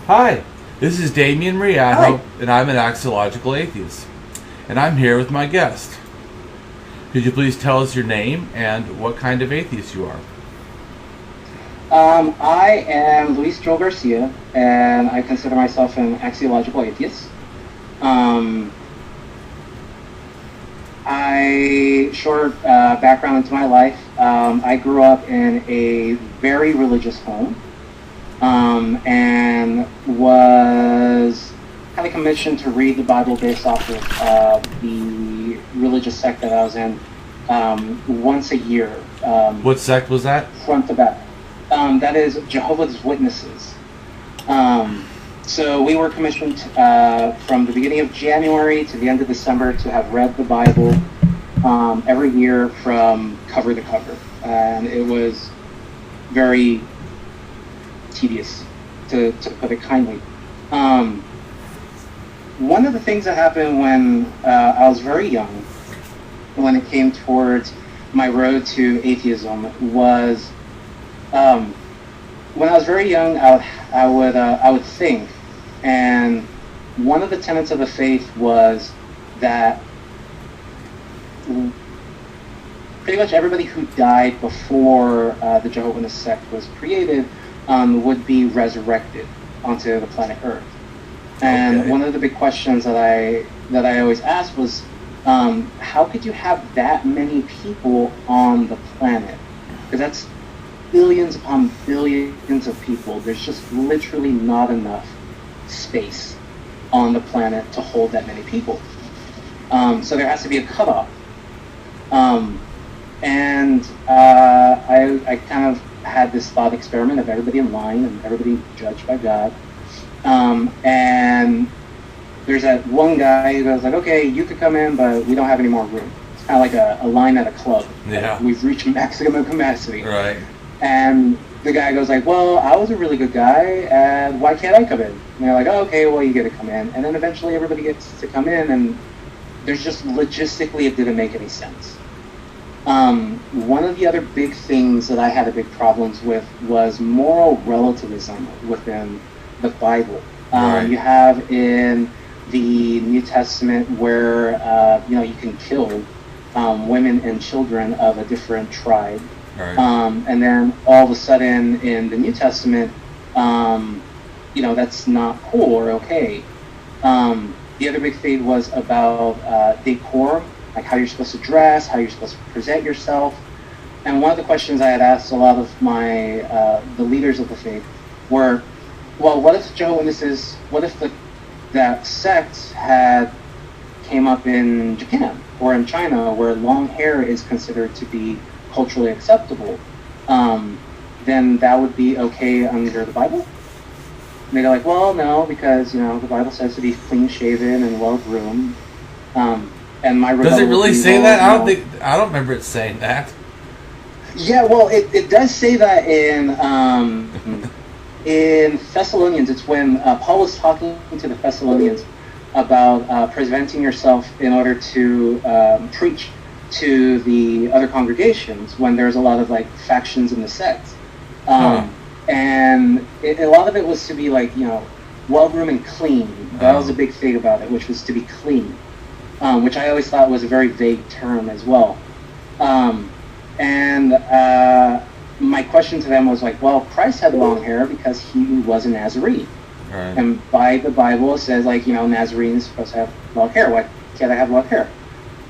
Hi, this is Damien Marie AtHope, and I'm an Axiological Atheist. And I'm here with my guest. Could you please tell us your name and what kind of atheist you are? I am Joel Garcia, and I consider myself an Axiological Atheist. Short background into my life. I grew up in a very religious home, and was kind of commissioned to read the Bible based off of the religious sect that I was in once a year. What sect was that? Front to back. That is Jehovah's Witnesses. So we were commissioned from the beginning of January to the end of December to have read the Bible every year from cover to cover. And it was very tedious, to put it kindly. One of the things that happened when I was very young, when it came towards my road to atheism, was when I was very young, I would think, and one of the tenets of the faith was that pretty much everybody who died before the Jehovah's Witness sect was created would be resurrected onto the planet Earth. And one of the big questions that I always asked was, how could you have that many people on the planet? Because that's billions upon billions of people. There's just literally not enough space on the planet to hold that many people. So there has to be a cutoff. And I kind of had this thought experiment of everybody in line and everybody judged by God. And there's that one guy who goes like, okay, you could come in, but we don't have any more room. It's kind of like a line at a club. Yeah. Like, we've reached maximum capacity. Right. And the guy goes like, well, I was a really good guy, and why can't I come in? And they're like, oh, okay, well, you get to come in. And then eventually everybody gets to come in, and there's just logistically it didn't make any sense. One of the other big things that I had big problems with was moral relativism within the Bible. Right. You have in the New Testament where you can kill women and children of a different tribe. Right. And then all of a sudden in the New Testament, that's not cool or okay. The other big thing was about decorum, like how you're supposed to dress, how you're supposed to present yourself. And one of the questions I had asked a lot of the leaders of the faith were, well, what if Jehovah's Witnesses, what if that sect came up in Japan or in China where long hair is considered to be culturally acceptable, then that would be okay under the Bible? And they go like, well, no, because the Bible says to be clean shaven and well groomed. And my does it really say that? I don't remember it saying that. Yeah, well, it does say that in Thessalonians. It's when Paul was talking to the Thessalonians about presenting yourself in order to preach to the other congregations when there's a lot of like factions in the sect. And a lot of it was to be like, well-groomed and clean. That was a big thing about it, which was to be clean, which I always thought was a very vague term as well. And my question to them was like, well, Christ had long hair because he was a Nazarene. Right. And by the Bible it says like, Nazarene is supposed to have long hair. Why can't I have long hair?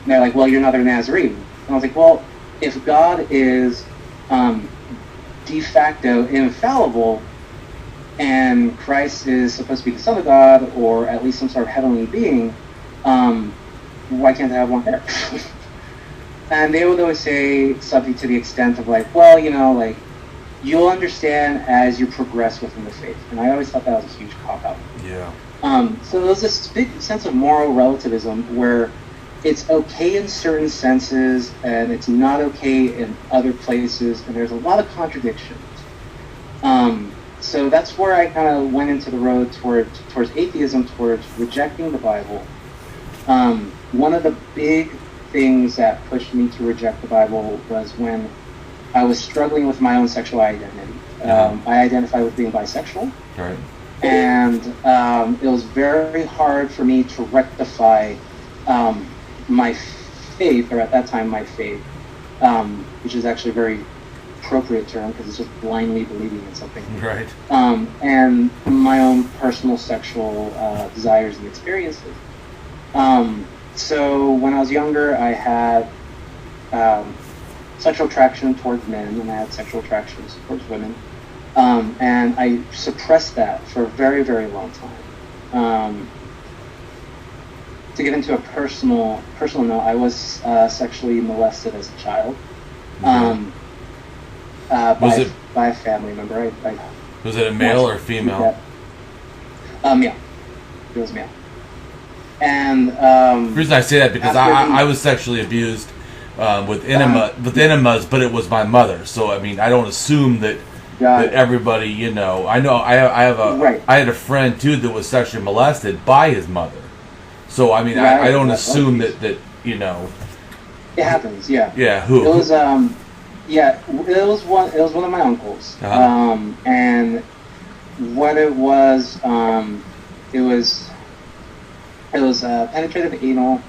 And they're like, well, you're not a Nazarene. And I was like, well, if God is de facto infallible and Christ is supposed to be the Son of God or at least some sort of heavenly being, why can't I have long hair? And they would always say something to the extent of like, well, like you'll understand as you progress within the faith. And I always thought that was a huge cop-out. Yeah. So there was this big sense of moral relativism where it's okay in certain senses and it's not okay in other places, and there's a lot of contradictions. So that's where I kind of went into the road towards atheism, towards rejecting the Bible. One of the big things that pushed me to reject the Bible was when I was struggling with my own sexual identity. I identify with being bisexual. Right. And it was very hard for me to rectify my faith, or at that time my faith, which is actually a very appropriate term because it's just blindly believing in something. Right. And my own personal sexual desires and experiences. So when I was younger, I had sexual attraction towards men, and I had sexual attractions towards women. And I suppressed that for a very, very long time. To get into a personal note, I was sexually molested as a child. By a family member. Was it a male or female? Male. It was male. And the reason I say that because I was sexually abused with enemas, but it was my mother. So I mean, I don't assume that everybody, you know. I know I had a friend too that was sexually molested by his mother. So I mean, I don't assume that you know. It happens, yeah. Yeah, who? It was it was one of my uncles. And what it was penetrative anal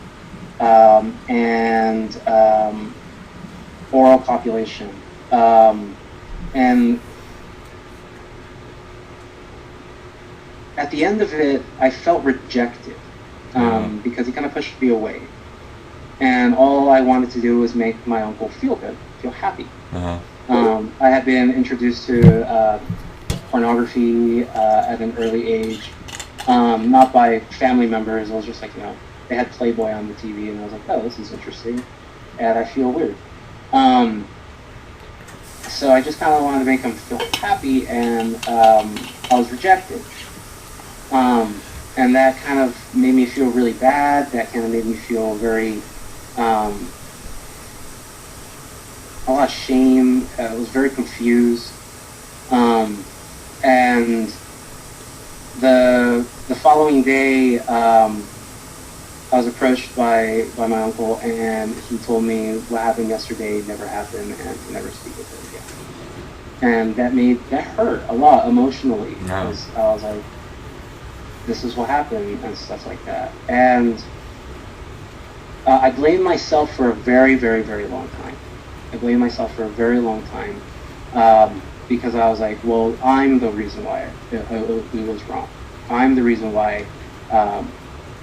and oral copulation. And at the end of it, I felt rejected because he kind of pushed me away. And all I wanted to do was make my uncle feel good, feel happy. I had been introduced to pornography at an early age, not by family members. It was just like, you know, they had Playboy on the TV, and I was like, oh, this is interesting, and I feel weird. So I just kind of wanted to make him feel happy, and I was rejected. And that kind of made me feel really bad. That kind of made me feel very, a lot of shame. I was very confused. And the following day, I was approached by my uncle, and he told me what happened yesterday never happened, and to never speak with him again. And that hurt a lot emotionally. Because I was like, this is what happened, and stuff like that. And I blamed myself for a very, very, very long time. Because I was like, well, I'm the reason why it was wrong. I'm the reason why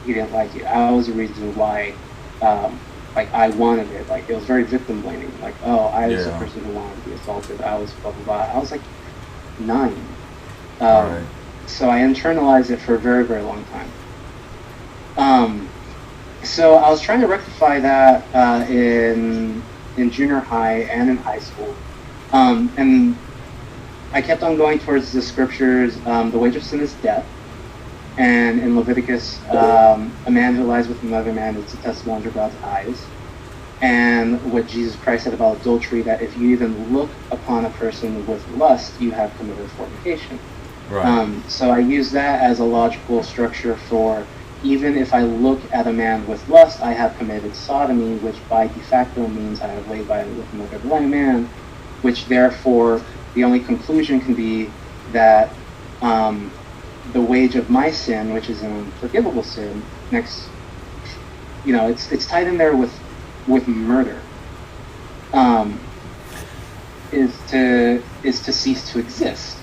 he didn't like it. I was the reason why, like, I wanted it. Like, it was very victim blaming. Like, oh, I was the person who wanted to be assaulted. I was blah, blah, blah. I was like 9. Right. So I internalized it for a very, very long time. So I was trying to rectify that in junior high and in high school. And I kept on going towards the scriptures. The wage of sin is death. And in Leviticus, a man who lies with another man is detestable under God's eyes. And what Jesus Christ said about adultery, that if you even look upon a person with lust, you have committed fornication. Right. So I use that as a logical structure for, even if I look at a man with lust, I have committed sodomy, which by de facto means I have laid with another blind man, which therefore the only conclusion can be that the wage of my sin, which is an unforgivable sin, it's tied in there with murder, is to cease to exist.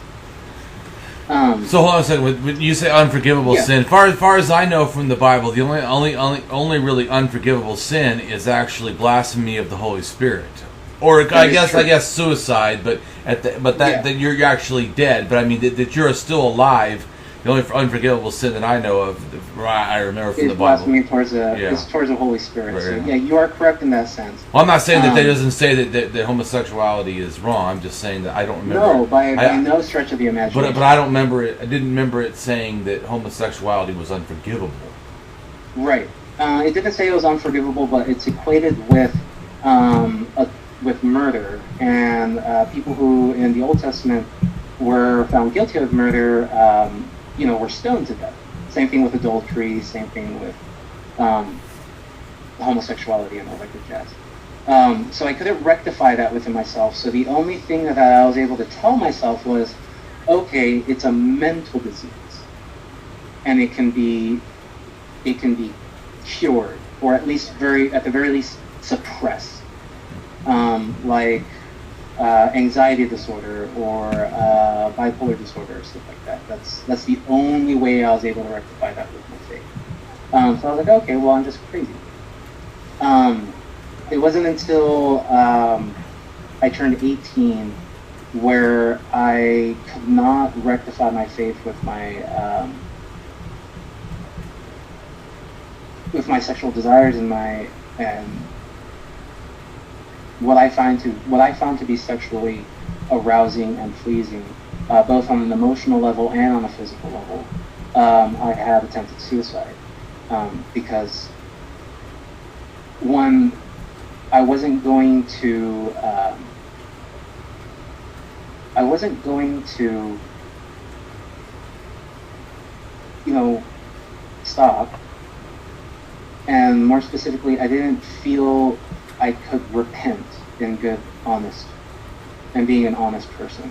So hold on a second. When you say unforgivable sin, far as I know from the Bible, the only really unforgivable sin is actually blasphemy of the Holy Spirit, or I guess suicide. But that you're actually dead. But I mean that you're still alive. The only unforgivable sin that I know of, I remember from the Bible, blasphemy towards the Holy Spirit. Right, so you are correct in that sense. Well, I'm not saying that doesn't say that homosexuality is wrong. I'm just saying that I don't remember. No, by no stretch of the imagination. But I don't remember it. I didn't remember it saying that homosexuality was unforgivable. Right. It didn't say it was unforgivable, but it's equated with murder, and people who in the Old Testament were found guilty of murder, were stoned to death. Same thing with adultery, same thing with homosexuality and all that good jazz. So I couldn't rectify that within myself, so the only thing that I was able to tell myself was, okay, it's a mental disease. and it can be cured, or at the very least suppressed, like anxiety disorder or bipolar disorder or stuff like that. That's the only way I was able to rectify that with my faith. So I was like, okay, well, I'm just crazy. It wasn't until I turned 18 where I could not rectify my faith with my sexual desires and what I found to be sexually arousing and pleasing, both on an emotional level and on a physical level. I had attempted suicide because, one, I wasn't going to stop. And more specifically, I didn't feel I could repent in good, honest, and being an honest person.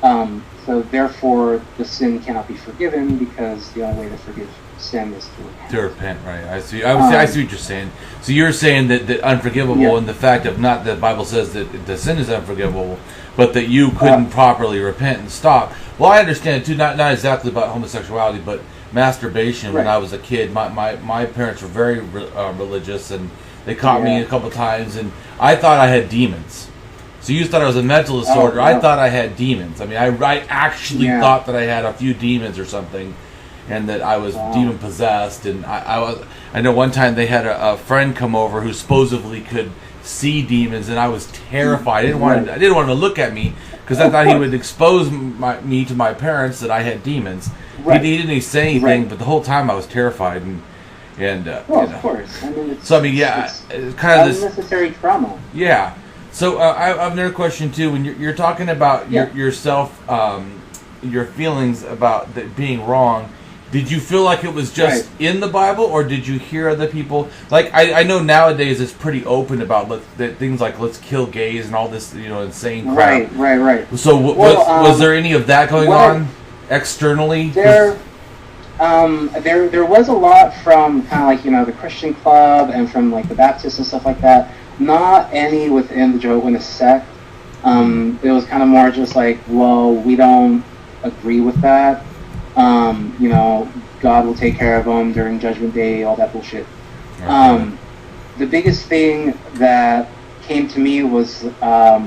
Mm-hmm. So therefore, the sin cannot be forgiven because the only way to forgive sin is to repent. To repent, right? I see. I see what you're saying. So you're saying that unforgivable, and the fact of not that the Bible says that the sin is unforgivable, but that you couldn't properly repent and stop. Well, I understand too. Not exactly about homosexuality, but masturbation. Right. When I was a kid, my parents were very religious, and they caught me a couple times, and I thought I had demons. So you thought I was a mental disorder. I thought I had demons. I mean, I actually thought that I had a few demons or something, and that I was demon possessed. And I know one time they had a friend come over who supposedly could see demons, and I was terrified. I didn't want him to look at me because I thought he would expose me to my parents that I had demons. Right. He didn't say anything, but the whole time I was terrified. Of course. I mean, it's kind of this unnecessary trauma. Yeah. So I have another question too. When you're talking about yourself, your feelings about that being wrong, did you feel like it was just in the Bible, or did you hear other people? Like I know nowadays it's pretty open about things like let's kill gays and all this insane crap. Right. So was there any of that going on externally? There was a lot from kind of like the Christian Club and from like the Baptists and stuff like that. Not any within the Jehovah's Witness sect. It was kind of more just like, well, we don't agree with that. God will take care of them during Judgment Day, all that bullshit. Okay. The biggest thing that came to me was I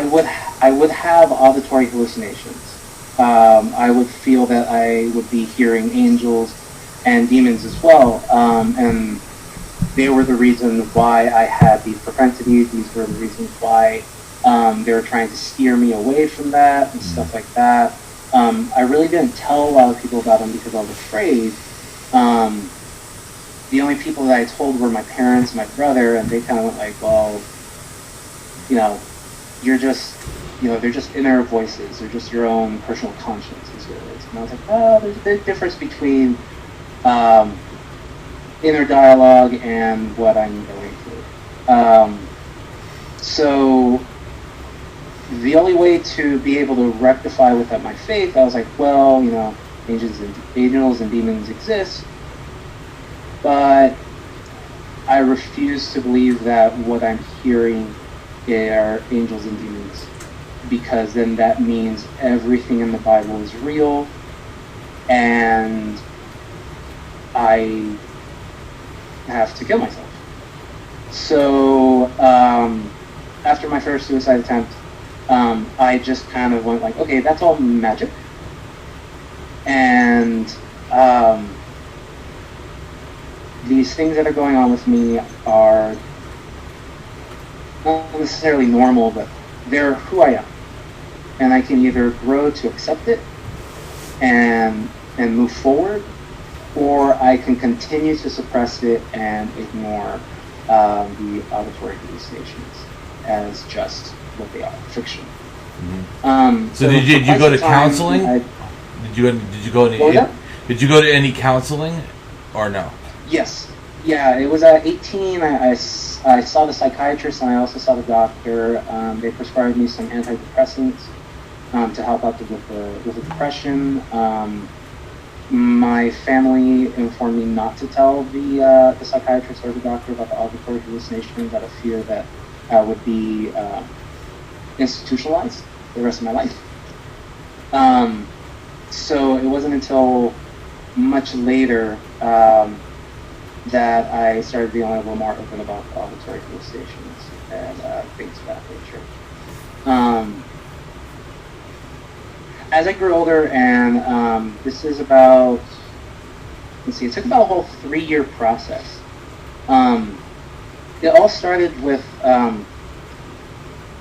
would have auditory hallucinations. I would feel that I would be hearing angels and demons as well, and they were the reason why I had these propensities. These were the reasons why they were trying to steer me away from that and stuff like that. I really didn't tell a lot of people about them because I was afraid. The only people that I told were my parents, my brother, and they kind of went like, well, you're just, they're just inner voices. They're just your own personal conscience, is what it is. And I was like, oh, there's a big difference between inner dialogue and what I'm going through. So the only way to be able to rectify without my faith, I was like, well, angels and demons exist, but I refuse to believe that what I'm hearing are angels and demons, because then that means everything in the Bible is real, and I have to kill myself. So after my first suicide attempt, I just kind of went like, okay, that's all magic, and these things that are going on with me are not necessarily normal, but they're who I am, and I can either grow to accept it and move forward, or I can continue to suppress it and ignore the auditory hallucinations as just what they are, fiction. Mm-hmm. So did you go to counseling? Did you go to any counseling, or no? Yes. Yeah, it was at 18. I saw the psychiatrist, and I also saw the doctor. They prescribed me some antidepressants to help out with the depression. my family informed me not to tell the psychiatrist or the doctor about the auditory hallucination, out of fear that I would be institutionalized for the rest of my life. So it wasn't until much later that I started being a little more open about auditory hallucinations and things of that nature. As I grew older, and this is about, let's see, it took about a whole 3-year process. It all started with a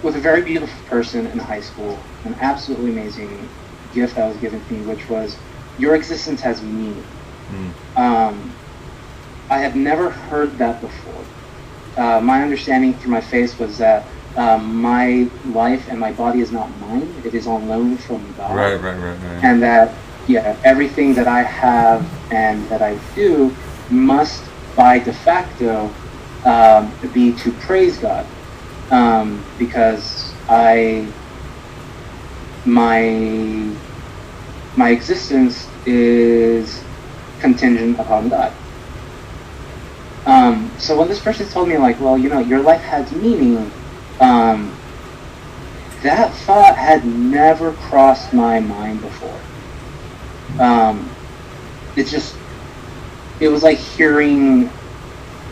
very beautiful person in high school, an absolutely amazing gift that was given to me, which was, your existence has meaning. I had never heard that before. My understanding through my faith was that my life and my body is not mine; it is on loan from God. Right. And that, everything that I have and that I do must, by de facto, be to praise God, because my existence is contingent upon God. So when this person told me, like, well, your life has meaning, that thought had never crossed my mind before. It was like hearing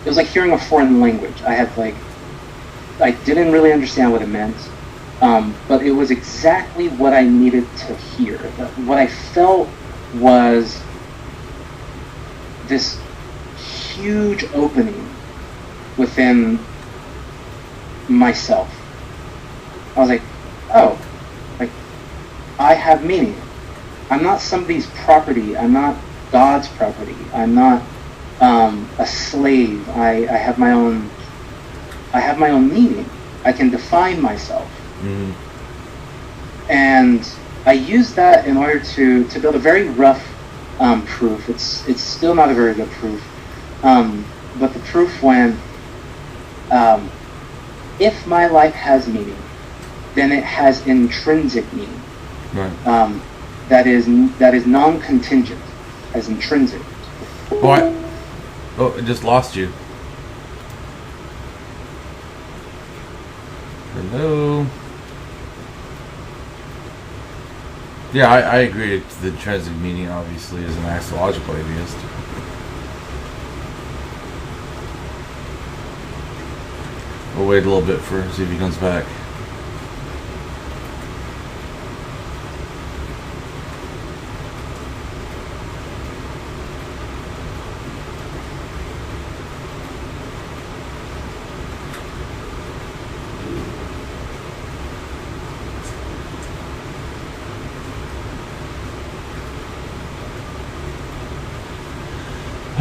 a foreign language. I didn't really understand what it meant, but it was exactly what I needed to hear. What I felt was this huge opening within myself. I was like, oh, like, I have meaning. I'm not somebody's property. I'm not God's property. I'm not a slave. I have my own meaning. I can define myself. And I use that in order to build a very rough proof. It's still not a very good proof. But the proof when, if my life has meaning, then it has intrinsic meaning. Right. That is non-contingent, as intrinsic. What? Oh, I just lost you. Hello. Yeah, I agree. The intrinsic meaning, obviously, is an axiological atheist. We'll wait a little bit for see if he comes back.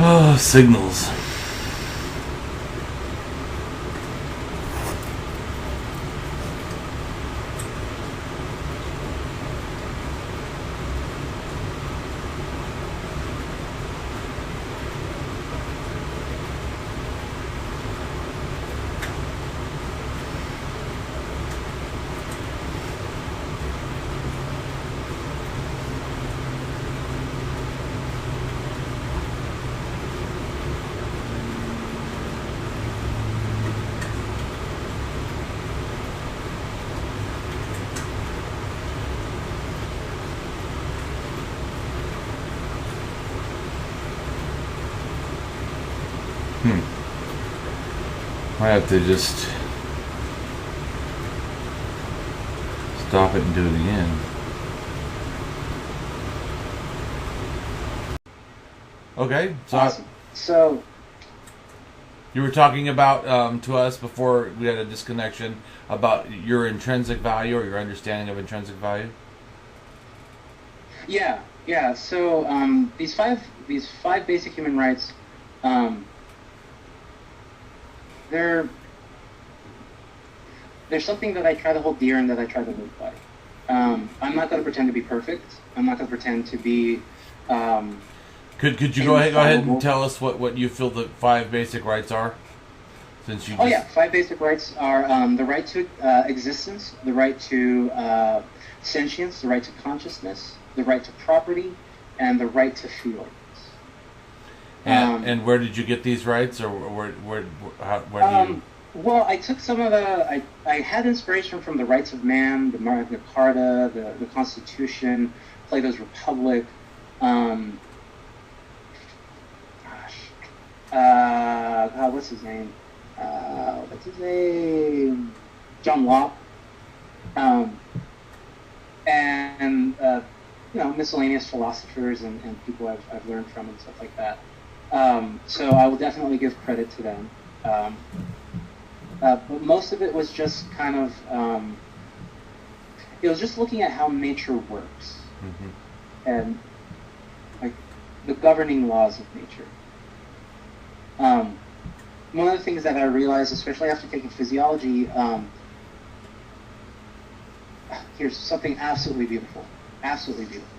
Oh, signals. I have to just stop it and do it again. Okay, so awesome. So you were talking about to us before we had a disconnection about your intrinsic value or your understanding of intrinsic value. Yeah. So these five basic human rights. There's something that I try to hold dear and that I try to live by. I'm not going to pretend to be perfect. I'm not going to pretend to be. Could you go ahead and tell us what you feel the 5 basic rights are? Since you. 5 basic rights are the right to existence, the right to sentience, the right to consciousness, the right to property, and the right to feelings. And where did you get these rights, or where do you? Well, I took some of the. I had inspiration from the Rights of Man, the Magna Carta, the Constitution, Plato's Republic. What's his name? John Locke. And miscellaneous philosophers and people I've learned from and stuff like that. So I will definitely give credit to them. But most of it was just kind of, it was just looking at how nature works, and like the governing laws of nature. One of the things that I realized, especially after taking physiology, here's something absolutely beautiful. Absolutely beautiful.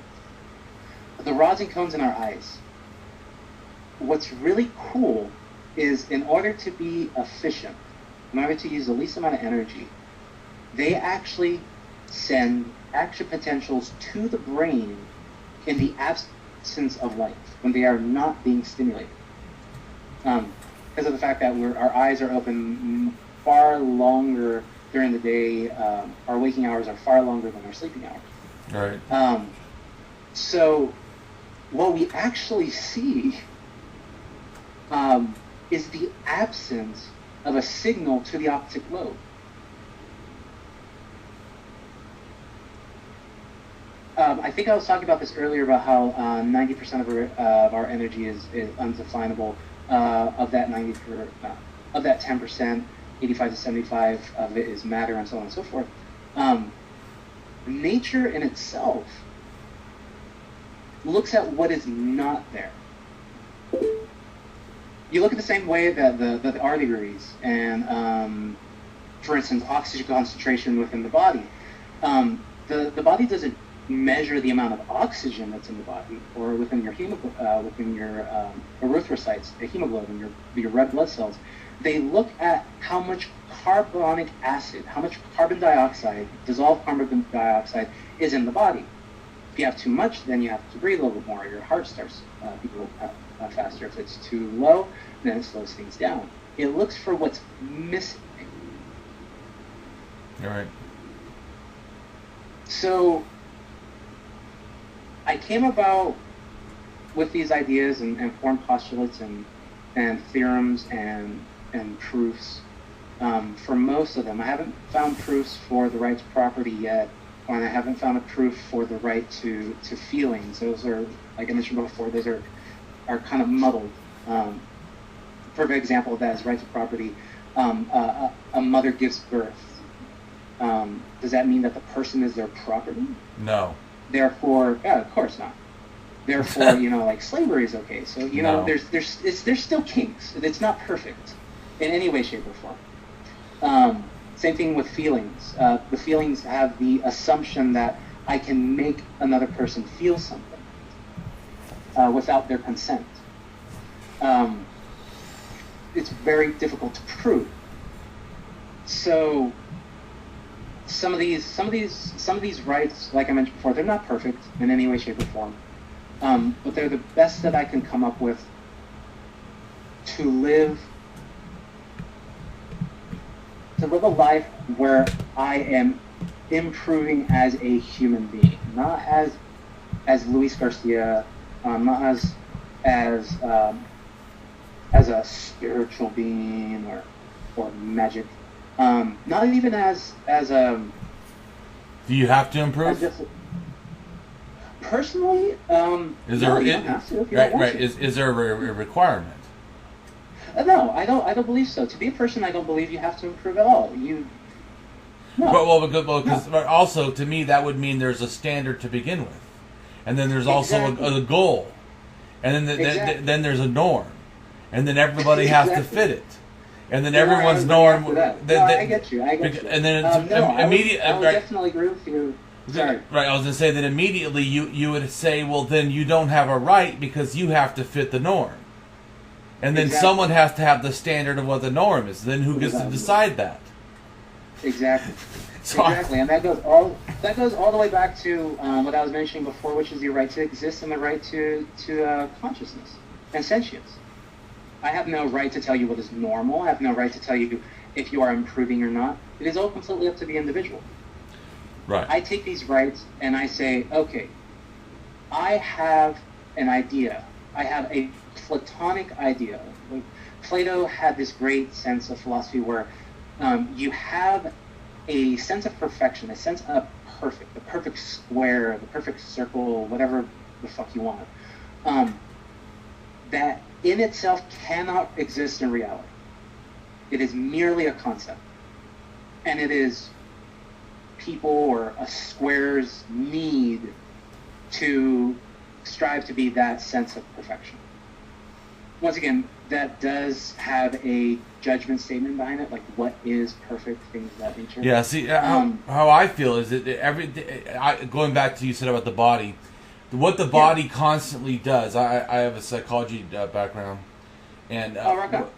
The rods and cones in our eyes. What's really cool is, in order to be efficient, in order to use the least amount of energy, they actually send action potentials to the brain in the absence of light, when they are not being stimulated. Because of the fact that our eyes are open far longer during the day, our waking hours are far longer than our sleeping hours. All right. So what we actually see is the absence of a signal to the optic lobe. I think I was talking about this earlier about how 90% of our energy is undefinable. Of that 10%, 85 to 75 of it is matter, and so on and so forth. Nature in itself looks at what is not there. You look at the same way that the arteries and, for instance, oxygen concentration within the body. The body doesn't measure the amount of oxygen that's in the body, or within your erythrocytes, the hemoglobin, your red blood cells. They look at how much carbonic acid, how much carbon dioxide, dissolved carbon dioxide, is in the body. If you have too much, then you have to breathe a little bit more. Your heart starts beating a little faster. If it's too low, then it slows things down. It looks for what's missing. All right. So I came about with these ideas and formed postulates and theorems and proofs for most of them. I haven't found proofs for the right to property yet, and I haven't found a proof for the right to feelings. Those are, like I mentioned before, those are kind of muddled. Perfect example of that is right to property. A mother gives birth. Does that mean that the person is their property? No. Therefore, yeah, of course not. Therefore, like slavery is okay. So No. there's still kinks. It's not perfect in any way, shape, or form. Same thing with feelings. The feelings have the assumption that I can make another person feel something without their consent. It's very difficult to prove. So some of these rights, like I mentioned before, they're not perfect in any way, shape, or form. But they're the best that I can come up with to live a life where I am improving as a human being, not as Luis Garcia, not as a spiritual being or magic, not even as a. Do you have to improve? Personally, is there you don't have to if you right? don't want to. Is there a requirement? No, I don't believe so. To be a person, I don't believe you have to improve at all. No. Because also to me that would mean there's a standard to begin with, and then there's also a goal, and then then there's a norm, and then everybody has to fit it, and then everyone's norm. I get you. And then it's immediate. I would definitely agree with you. Sorry. Right, I was going to say that immediately you would say, well, then you don't have a right because you have to fit the norm. And then someone has to have the standard of what the norm is. Then who gets to decide that? Exactly. So exactly, and that goes all the way back to what I was mentioning before, which is your right to exist and the right to consciousness and sentience. I have no right to tell you what is normal. I have no right to tell you if you are improving or not. It is all completely up to the individual. Right. I take these rights and I say, okay, I have an idea. I have a Platonic idea. Plato had this great sense of philosophy where you have a sense of perfection, a sense of the perfect square, the perfect circle, whatever the fuck you want, that in itself cannot exist in reality. It is merely a concept. And it is people or a square's need to strive to be that sense of perfection. Once again, that does have a judgment statement behind it, like what is perfect, things of that nature. Yeah, see, how I feel is that going back to you said about the body, what the body constantly does. I have a psychology background, and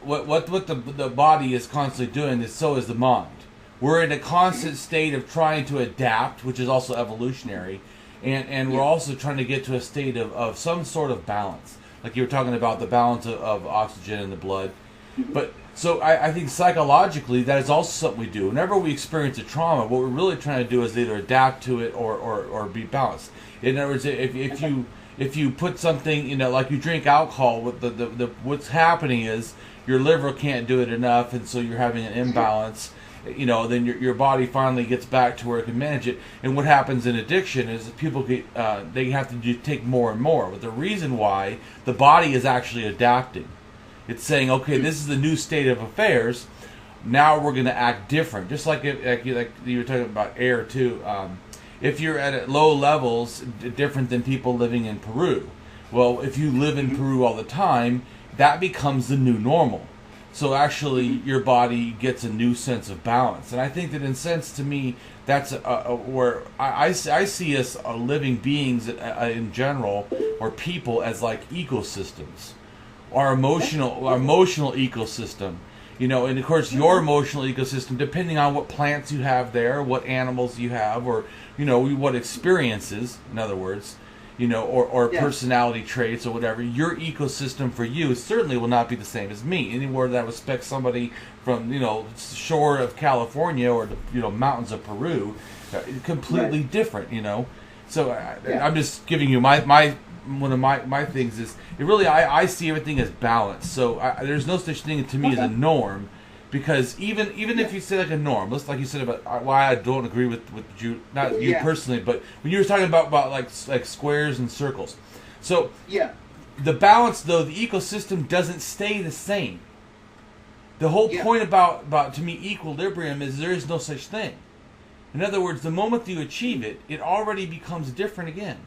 what the body is constantly doing is so is the mind. We're in a constant state of trying to adapt, which is also evolutionary, and we're also trying to get to a state of some sort of balance. Like you were talking about the balance of oxygen in the blood. But so I think psychologically that is also something we do. Whenever we experience a trauma, what we're really trying to do is either adapt to it or be balanced. In other words, if you put something, like you drink alcohol, what's happening is your liver can't do it enough, and so you're having an imbalance. Then your body finally gets back to where it can manage it. And what happens in addiction is that people get they have to take more and more. But the reason why the body is actually adapting, it's saying, okay, this is the new state of affairs. Now we're going to act different. Just like you were talking about air too. If you're at low levels, different than people living in Peru. Well, if you live in Peru all the time, that becomes the new normal. So actually, your body gets a new sense of balance, and I think that, in a sense, to me, that's where I see us living beings in general, or people, as like ecosystems, our emotional ecosystem, and of course your emotional ecosystem, depending on what plants you have there, what animals you have, or what experiences, in other words. Or personality traits or whatever, your ecosystem for you certainly will not be the same as me. Anywhere that I would expect somebody from, shore of California or the, mountains of Peru, completely different, So I'm just giving you my one of my things is, it really, I see everything as balance. So there's no such thing to me as a norm. Because even if you say like a norm, like you said about why I don't agree with you, not you personally, but when you were talking about like squares and circles, so the balance though, the ecosystem doesn't stay the same. The whole point about to me equilibrium is there is no such thing. In other words, the moment you achieve it, it already becomes different again.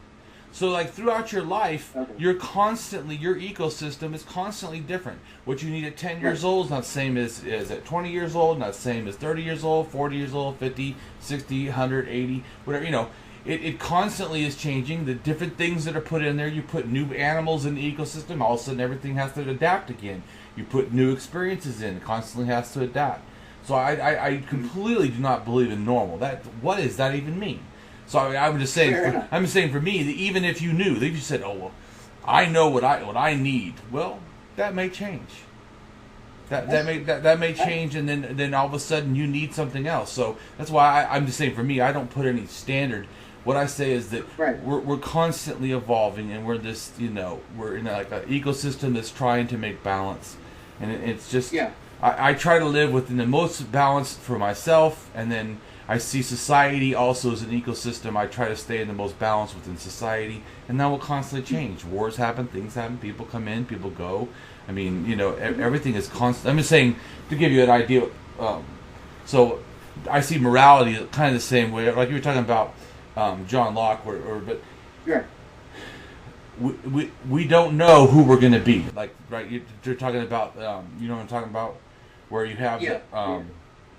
So like throughout your life, your ecosystem is constantly different. What you need at 10 years old is not the same as at 20 years old, not the same as 30 years old, 40 years old, 50, 60, 100, 80, whatever, It constantly is changing. The different things that are put in there, you put new animals in the ecosystem, all of a sudden everything has to adapt again. You put new experiences in, it constantly has to adapt. So I completely do not believe in normal. What does that even mean? So I'm just saying. I'm just saying for me, that even if you knew, if you said, "Oh well, I know what I need," well, that may change. That may change, and then all of a sudden you need something else. So that's why I'm just saying for me, I don't put any standard. What I say is that we're constantly evolving, and we're this, we're in like an ecosystem that's trying to make balance, and it's just I try to live within the most balance for myself, and then I see society also as an ecosystem. I try to stay in the most balance within society, and that will constantly change. Wars happen, things happen, people come in, people go. I mean, everything is constant. I'm just saying, to give you an idea, so I see morality kind of the same way, like you were talking about John Locke, but we don't know who we're going to be. Like, right, you're talking about, you know what I'm talking about, where you have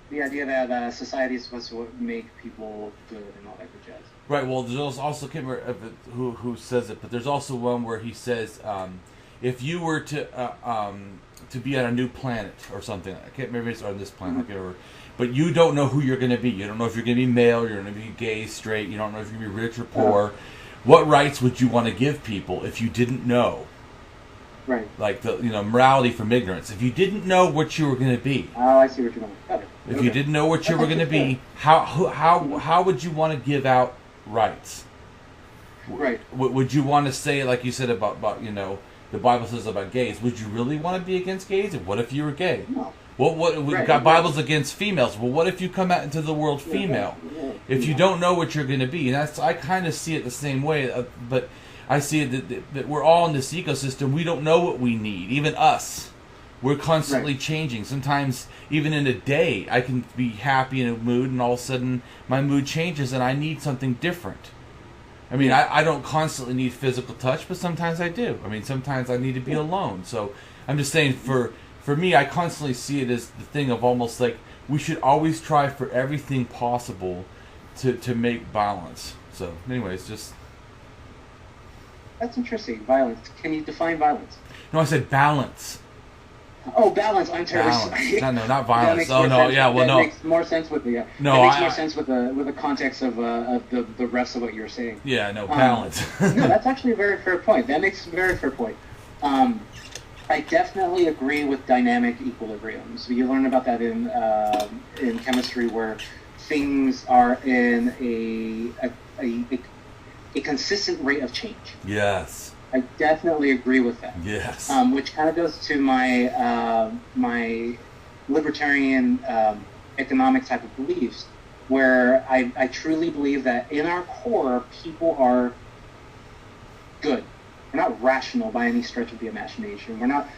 the idea that society is supposed to make people good and all that good jazz. Right. Well, there's also, I can't remember who says it, but there's also one where he says, if you were to to be on a new planet or something. I can't remember if it's on this planet. I can't remember. But you don't know who you're going to be. You don't know if you're going to be male, you're going to be gay, straight. You don't know if you're going to be rich or poor. What rights would you want to give people if you didn't know? Right. Like the morality from ignorance. If you didn't know what you were going to be. Oh, I see what you're going. If you didn't know what you were going to be, how would you want to give out rights? Right. Would you want to say, like you said about the Bible says about gays? Would you really want to be against gays? What if you were gay? No. We've got Bibles against females. Well, what if you come out into the world female? If you don't know what you're going to be, and I kind of see it the same way. But I see it that we're all in this ecosystem. We don't know what we need. Even us, we're constantly changing. Sometimes, even in a day, I can be happy in a mood, and all of a sudden, my mood changes, and I need something different. I mean, I don't constantly need physical touch, but sometimes I do. I mean, sometimes I need to be alone. So I'm just saying, for me, I constantly see it as the thing of almost like we should always try for everything possible to make balance. So anyways, just... That's interesting. Violence. Can you define violence? No, I said balance. Oh, balance. I'm terribly sorry. No, not That violence. makes more sense with the. No, that makes more sense with the context of the rest of what you were saying. Yeah, no, balance. No, that's actually a very fair point. That makes a very fair point. I definitely agree with dynamic equilibriums. You learn about that in chemistry, where things are in a consistent rate of change. Yes. I definitely agree with that. Yes. Which kind of goes to my my libertarian economic type of beliefs, where I truly believe that in our core, people are good. We're not rational by any stretch of the imagination. We're not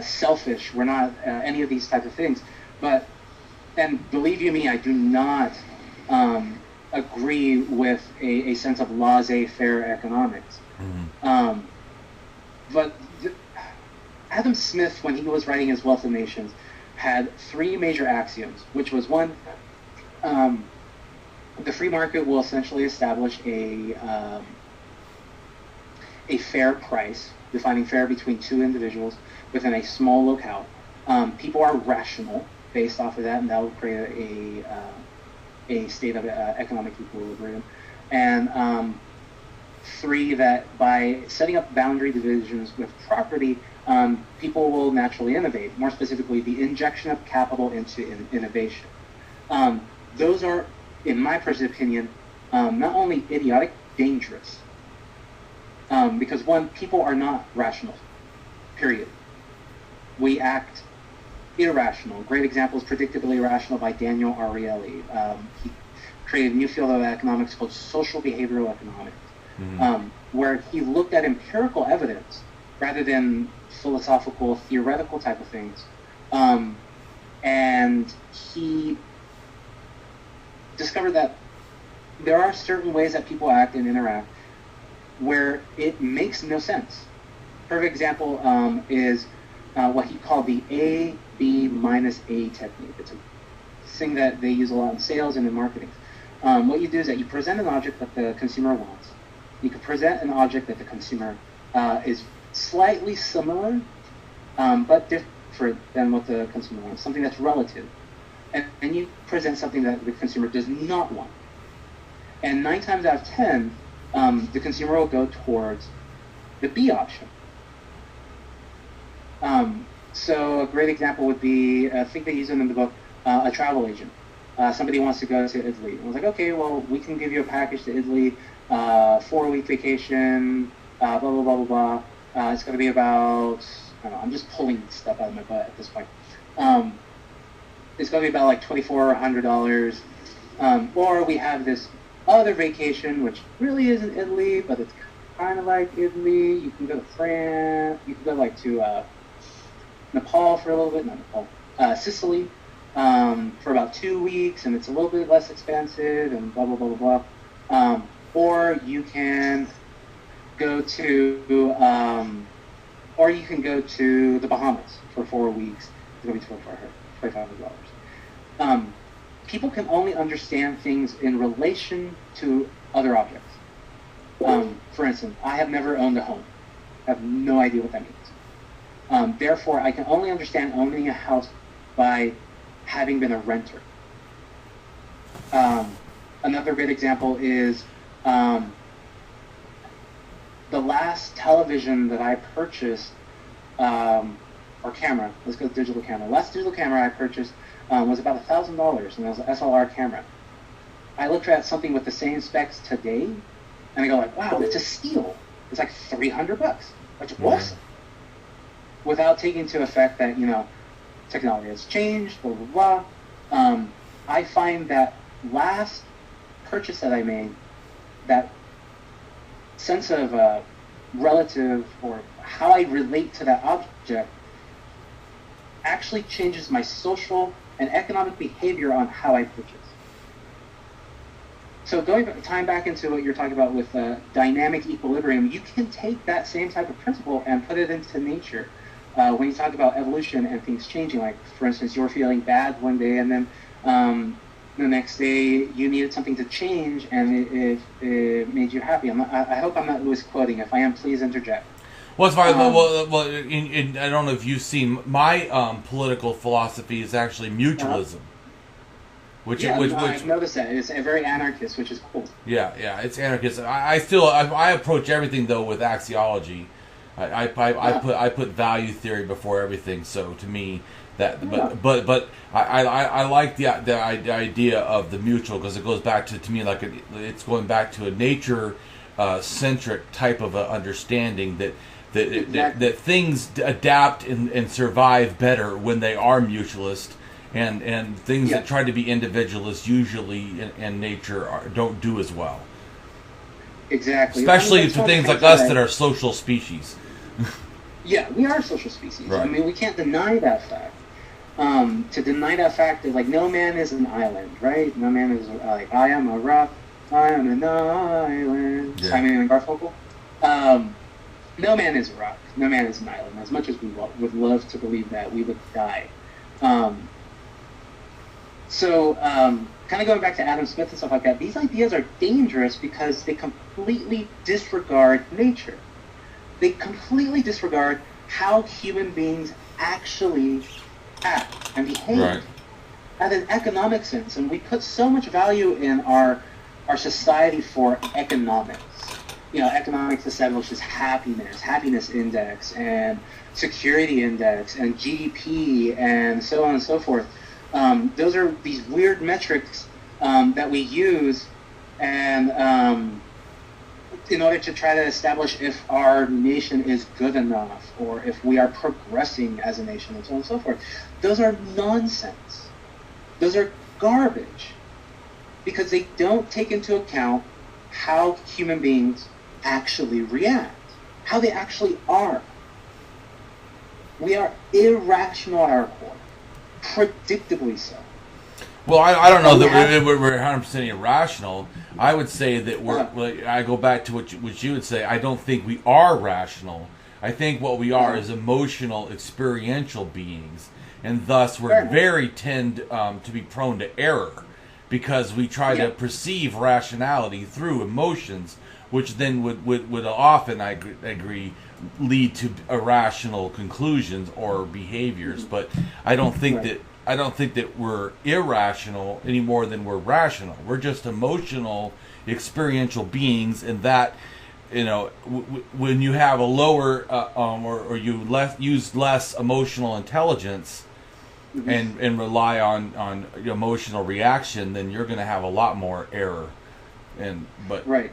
selfish. We're not any of these types of things. And believe you me, I do not agree with a sense of laissez-faire economics. Mm-hmm. But Adam Smith, when he was writing his Wealth of Nations, had three major axioms, which was one, the free market will essentially establish a fair price, defining fair between two individuals within a small locale. People are rational based off of that, and that will create a state of economic equilibrium. And three, that by setting up boundary divisions with property, people will naturally innovate. More specifically, the injection of capital into innovation. Those are, in my personal opinion, not only idiotic, dangerous. Because one, people are not rational, period. We act irrational. Great example is Predictably Irrational by Daniel Ariely. He created a new field of economics called social behavioral economics, where he looked at empirical evidence rather than philosophical, theoretical type of things. And he discovered that there are certain ways that people act and interact where it makes no sense. Perfect example is what he called the A/B minus A technique. It's a thing that they use a lot in sales and in marketing. What you do is that you present an object that the consumer wants. You can present an object that the consumer is slightly similar, but different than what the consumer wants, something that's relative. And you present something that the consumer does not want. And 9 times out of 10, the consumer will go towards the B option. So a great example would be, I think they use it in the book, a travel agent. Somebody wants to go to Italy. I was like, okay, well, we can give you a package to Italy, 4-week vacation, blah, blah, blah, blah, blah. It's going to be about, I don't know, I'm just pulling stuff out of my butt at this point. It's going to be about like $2,400. Or we have this other vacation, which really isn't Italy, but it's kind of like Italy. You can go to France. You can go like to Nepal for a little bit. Not Nepal. Sicily for about 2 weeks, and it's a little bit less expensive, and blah, blah, blah, blah, blah. Or you can go to the Bahamas for 4 weeks. It's going to be $2,500. People can only understand things in relation to other objects. For instance, I have never owned a home. I have no idea what that means. Therefore, I can only understand owning a house by having been a renter. Another good example is the last television that I purchased, or camera, let's go digital camera. Last digital camera I purchased was about $1,000, and it was an SLR camera. I looked at something with the same specs today, and I go like, wow, it's a steal. It's like $300. That's awesome. Without taking into effect that, technology has changed, blah, blah, blah. I find that last purchase that I made, that sense of relative or how I relate to that object actually changes my social and economic behavior on how I purchase. So tying back into what you're talking about with dynamic equilibrium, you can take that same type of principle and put it into nature. When you talk about evolution and things changing, like, for instance, you were feeling bad one day, and then the next day you needed something to change, and it made you happy. I hope I'm not misquoting. If I am, please interject. Well, it's fine. I don't know if you've seen my political philosophy is actually mutualism. I've noticed that. It's very anarchist, which is cool. Yeah, it's anarchist. I approach everything though with axiology. I put value theory before everything. So to me, but I like the idea of the mutual, because it goes back to me like it's going back to a nature centric type of a understanding that things adapt and survive better when they are mutualist. And things that try to be individualist usually in nature don't do as well. Exactly. Especially for things like us that are social species. Yeah, we are social species. Right. I mean, we can't deny that fact. To deny that fact is like, no man is an island, right? No man is like, I am a rock, I am an island. Yeah. I mean, Garfunkel. No man is a rock, no man is an island. As much as we would love to believe that, we would die. So, kind of going back to Adam Smith and stuff like that, these ideas are dangerous because they completely disregard nature. They completely disregard how human beings actually act and behave at an economic sense. And we put so much value in our society for economics. Economics establishes happiness index, and security index, and GDP, and so on and so forth. Those are these weird metrics that we use and in order to try to establish if our nation is good enough or if we are progressing as a nation, and so on and so forth. Those are nonsense. Those are garbage, because they don't take into account how human beings actually react, how they actually are. We are irrational at our core. Predictably so. Well, I don't know that we're 100% irrational. I would say that I go back to what you would say. I don't think we are rational. I think what we are is emotional, experiential beings, and thus we're very tend to be prone to error, because we try to perceive rationality through emotions, which then would often, I agree, lead to irrational conclusions or behaviors. But I don't think that we're irrational any more than we're rational. We're just emotional, experiential beings, and that, when you have a lower or you use less emotional intelligence and rely on emotional reaction, then you're going to have a lot more error. Right.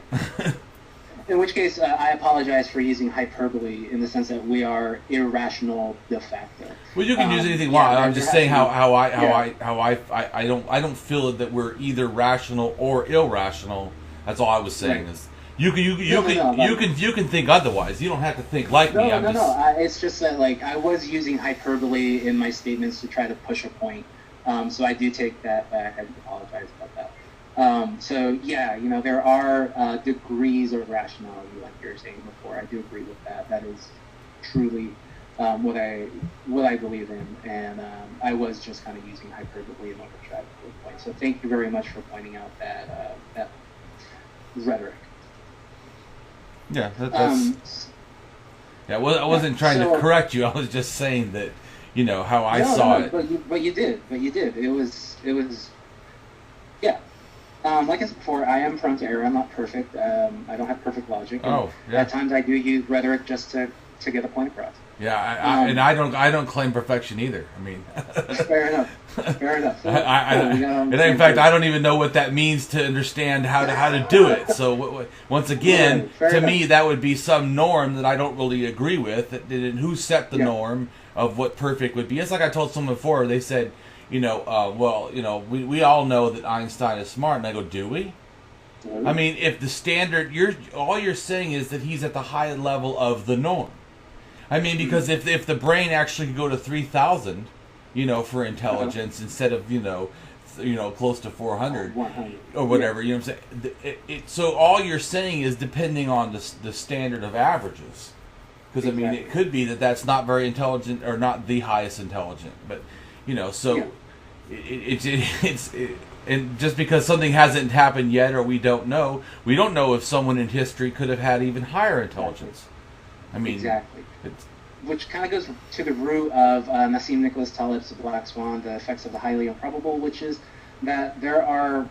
In which case, I apologize for using hyperbole in the sense that we are irrational de facto. Well, you can use anything you want. I'm just saying how I don't feel that we're either rational or irrational. That's all I was saying. Is you can think otherwise. You don't have to think like me. It's just that I was using hyperbole in my statements to try to push a point. So I do take that back. I apologize about that. There are degrees of rationality, like you were saying before. I do agree with that. That is truly what I believe in, and I was just kind of using hyperbole in order to try to prove a point. So thank you very much for pointing out that rhetoric. Yeah, that's... Yeah, well, I wasn't trying to correct you. I was just saying that, how I saw it. But you did. It was, yeah. Like I said before, I am prone to error. I'm not perfect. I don't have perfect logic. Oh, yeah. At times I do use rhetoric just to get a point across. Yeah, and I don't claim perfection either. I mean, fair enough. And in fact, I don't even know what that means to understand how to do it. So once again, to me, that would be some norm that I don't really agree with. And who set the norm of what perfect would be? It's like I told someone before. They said, we all know that Einstein is smart, and I go, do we? I mean, if the standard, all you're saying is that he's at the high level of the norm. I mean, because if the brain actually could go to 3,000, for intelligence instead of close to 400 or whatever, you know what I'm saying? So all you're saying is depending on the standard of averages, because I mean it could be that that's not very intelligent or not the highest intelligent, but it's and just because something hasn't happened yet or we don't know if someone in history could have had even higher intelligence. I mean, exactly. Which kind of goes to the root of Nassim Nicholas Taleb's The Black Swan, the effects of the highly improbable, which is that there are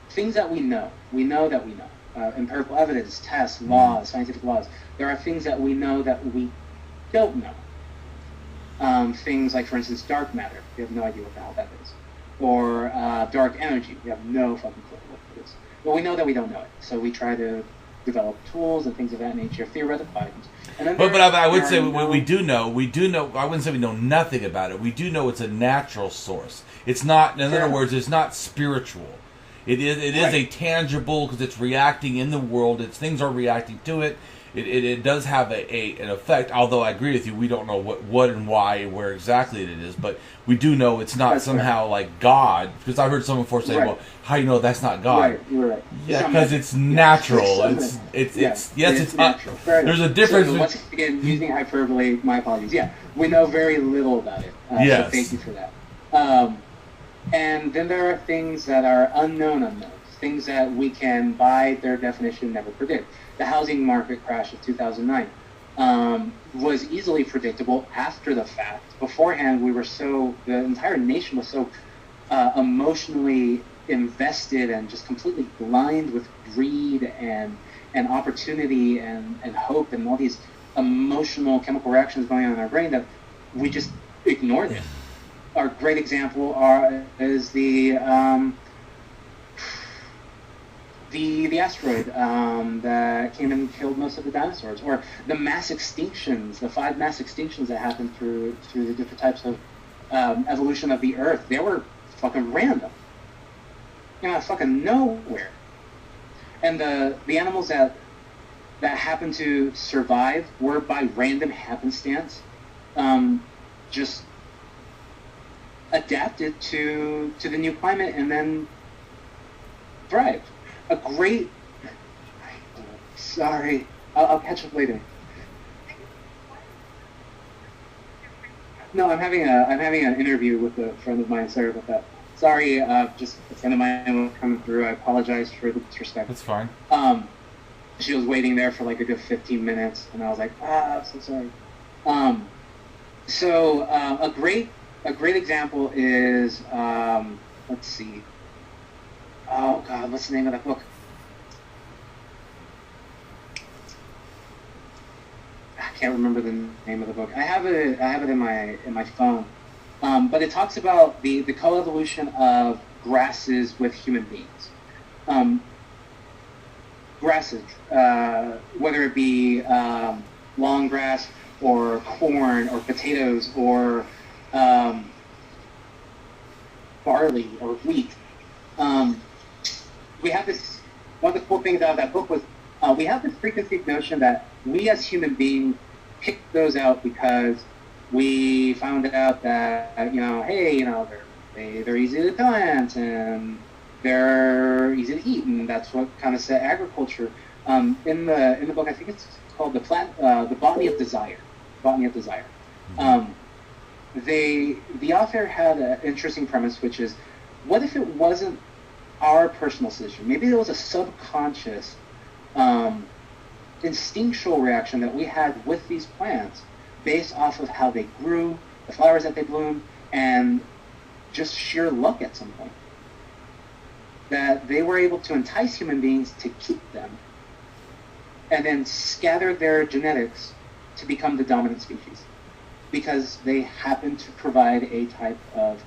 things that we know. We know that we know. Empirical evidence, tests, laws, scientific laws. There are things that we know that we don't know. Things like, for instance, dark matter. We have no idea what the hell that is. Or dark energy. We have no fucking clue what it is. But we know that we don't know it. So we try to develop tools and things of that nature, theoretical items. But I would say we do know. I wouldn't say we know nothing about it. We do know it's a natural source. It's not, in other words, it's not spiritual. It is a tangible, because it's reacting in the world. Things are reacting to it. It does have an effect. Although I agree with you, we don't know what and why and where exactly it is. But we do know it's not somehow like God. Because I heard someone before say, "Well, how do you know that's not God?" Right, you're right. Yeah, because it's natural. It's natural. There's a difference. So once again, using hyperbole, my apologies. Yeah, we know very little about it. Yes. So thank you for that. And then there are things that are unknowns, things that we can, by their definition, never predict. The housing market crash of 2009 was easily predictable after the fact. Beforehand, the entire nation was so emotionally invested and just completely blind with greed and opportunity and hope and all these emotional chemical reactions going on in our brain that we just ignored it. Our great example is the asteroid that came and killed most of the dinosaurs, or the mass extinctions, the 5 mass extinctions that happened through the different types of evolution of the Earth. They were fucking random, fucking nowhere. And the animals that happened to survive were by random happenstance, just adapted to the new climate and then thrived. Sorry, I'll catch up later. No, I'm having an interview with a friend of mine. Sorry about that. Sorry, just a friend of mine was coming through. I apologize for the disrespect. That's fine. She was waiting there for like a good 15 minutes, and I was like, I'm so sorry. A great example is, let's see. Oh God, what's the name of that book? I can't remember the name of the book. I have it in my phone. But it talks about the coevolution of grasses with human beings. Grasses, whether it be long grass or corn or potatoes or barley or wheat. We have this. One of the cool things out of that book was we have this preconceived notion that we as human beings pick those out because we found out that they're easy to plant and they're easy to eat, and that's what kind of set agriculture. In the book, I think it's called the Botany of Desire. Botany of Desire. The author had an interesting premise, which is, what if it wasn't our personal decision? Maybe it was a subconscious instinctual reaction that we had with these plants based off of how they grew, the flowers that they bloomed, and just sheer luck at some point. That they were able to entice human beings to keep them and then scatter their genetics to become the dominant species because they happen to provide a type of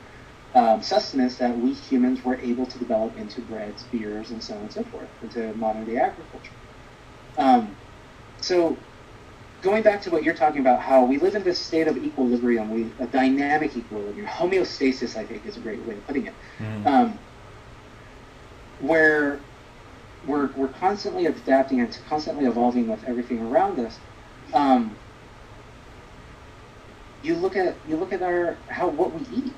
sustenance that we humans were able to develop into breads, beers, and so on and so forth, into modern-day agriculture. So going back to what you're talking about, how we live in this state of equilibrium, a dynamic equilibrium, homeostasis, I think, is a great way of putting it, where we're constantly adapting and constantly evolving with everything around us. You look at what we eat.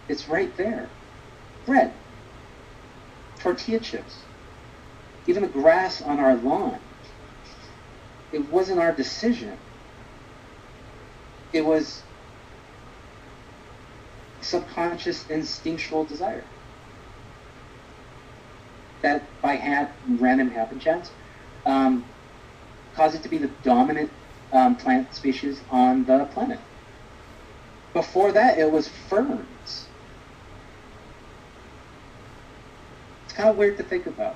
It's right there. Bread, tortilla chips, even the grass on our lawn. It wasn't our decision. It was subconscious instinctual desire that by random happen chance caused it to be the dominant plant species on the planet. Before that, it was ferns. It's kind of weird to think about.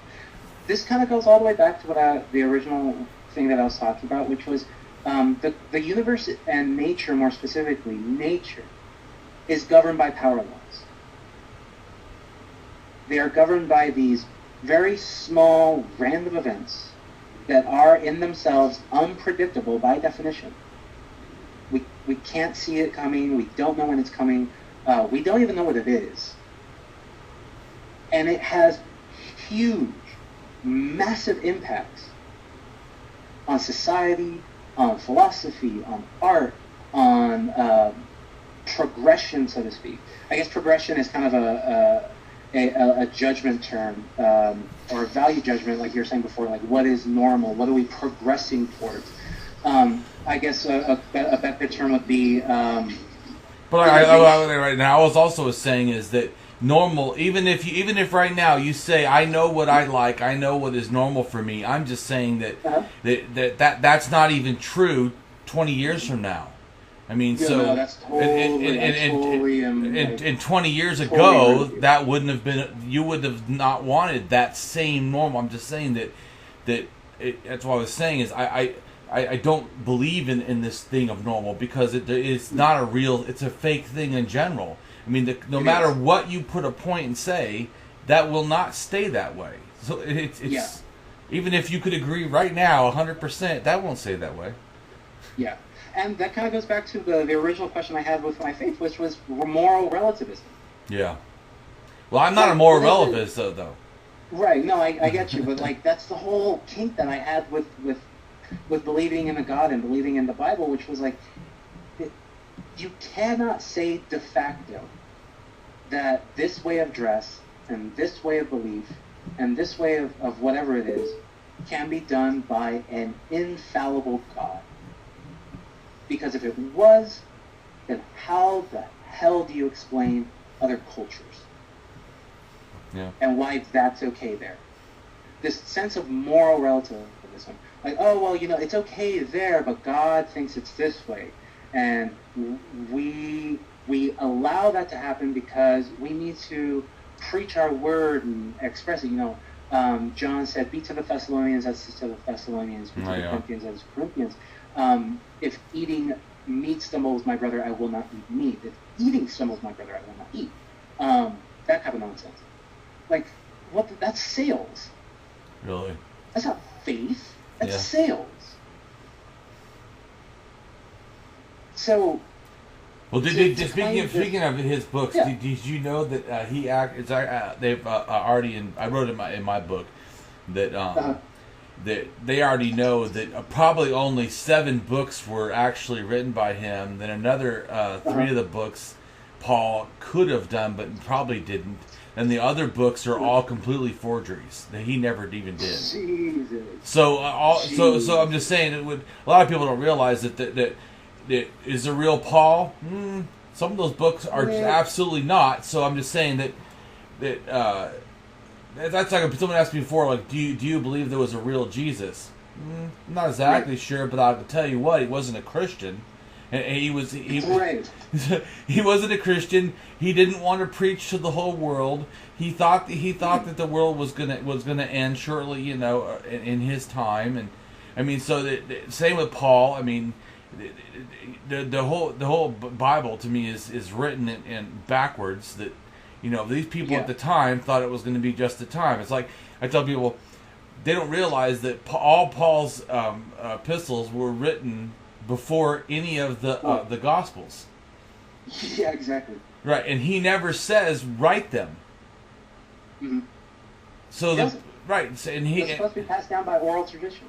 This kind of goes all the way back to the original thing that I was talking about, which was the universe and nature, more specifically, nature is governed by power laws. They are governed by these very small, random events that are in themselves unpredictable by definition. We can't see it coming. We don't know when it's coming. We don't even know what it is. And it has huge, massive impacts on society, on philosophy, on art, on progression, so to speak. I guess progression is kind of a judgment term, or a value judgment, like you were saying before, like what is normal? What are we progressing towards? I guess a better term would be... But right now, I was also saying is that normal, even if right now you say, I know what I like, I know what is normal for me, I'm just saying that that's not even true 20 years from now. I mean, yeah, no, that's totally, and 20 years ago, that wouldn't have been, you would have not wanted that same normal. I'm just saying that's what I was saying is I don't believe in this thing of normal because it's not a real, it's a fake thing in general. I mean, no matter what you put a point and say, that will not stay that way. So it's even if you could agree right now 100%, that won't stay that way. Yeah. And that kind of goes back to the original question I had with my faith, which was moral relativism. Yeah. Well, I'm not a moral relativist, though. Right. No, I get you. But, like, that's the whole kink that I had with believing in a God and believing in the Bible, which was, like, you cannot say de facto that this way of dress and this way of belief and this way of whatever it is can be done by an infallible God. Because if it was, then how the hell do you explain other cultures? Yeah. And why that's okay there? This sense of moral relativism. Like, oh, well, it's okay there, but God thinks it's this way. And we allow that to happen because we need to preach our word and express it. John said, be to the Thessalonians as to the Thessalonians, be to the Corinthians as to Corinthians. If eating meat stumbles my brother, I will not eat meat. If eating stumbles my brother, I will not eat. That kind of nonsense. Like, that's sales. Really? That's not faith. That's sales. So... Well, speaking of his books, did you know that they've already I wrote in my book that that they already know that probably only 7 books were actually written by him. Then another 3 of the books Paul could have done, but probably didn't. And the other books are all completely forgeries that he never even did. Jesus. So I'm just saying a lot of people don't realize that is the real Paul. Some of those books are absolutely not. So I'm just saying that that's like if someone asked me before, like, do you believe there was a real Jesus? I'm not exactly sure, but I'll tell you what, he wasn't a Christian. He Right. he wasn't a Christian. He didn't want to preach to the whole world. He thought that the world was gonna end shortly, in his time. And I mean, so same with Paul. I mean, the whole Bible to me is written in backwards. That these people at the time thought it was going to be just the time. It's like I tell people, they don't realize that all Paul's epistles were written before any of the Gospels. Yeah, exactly. Right, and he never says write them. Mm-hmm. So and it's supposed to be passed down by oral tradition.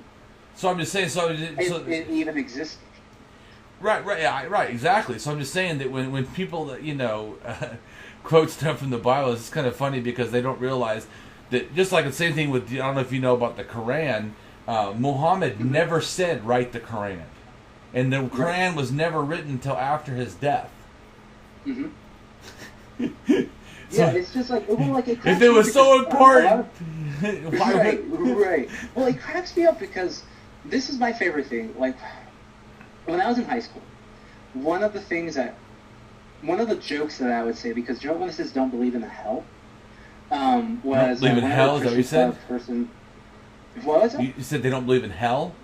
So I'm just saying, it even exists. Right, exactly. So I'm just saying that when people that quote stuff from the Bible, it's kind of funny because they don't realize that, just like the same thing with, I don't know if you know about the Quran, Muhammad never said write the Quran. And the Quran was never written until after his death. Mm-hmm. So, it's just like, if it was so important, right. Well, it cracks me up because this is my favorite thing. Like, when I was in high school, one of the jokes that I would say, because Jehovah's Witnesses don't believe in a hell, was believe in hell. Is that what you said? What was it? You said they don't believe in hell.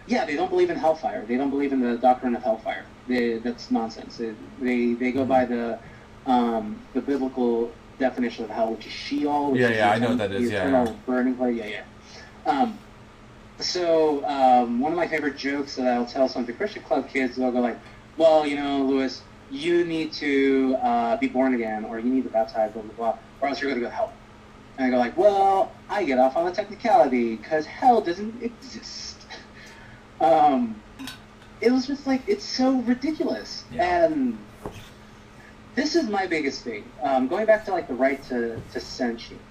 Yeah, they don't believe in hellfire. They don't believe in the doctrine of hellfire. That's nonsense. They go by the biblical definition of hell, which is Sheol. Which I know what that is. Burning place. So one of my favorite jokes that I'll tell some of the Christian club kids, they'll go like, "Well, Louis, you need to be born again, or you need to baptize, blah blah blah, or else you're going to go to hell." And I go like, "Well, I get off on the technicality because hell doesn't exist." It was just like, it's so ridiculous. Yeah. And this is my biggest thing. Going back to like the right to sentience.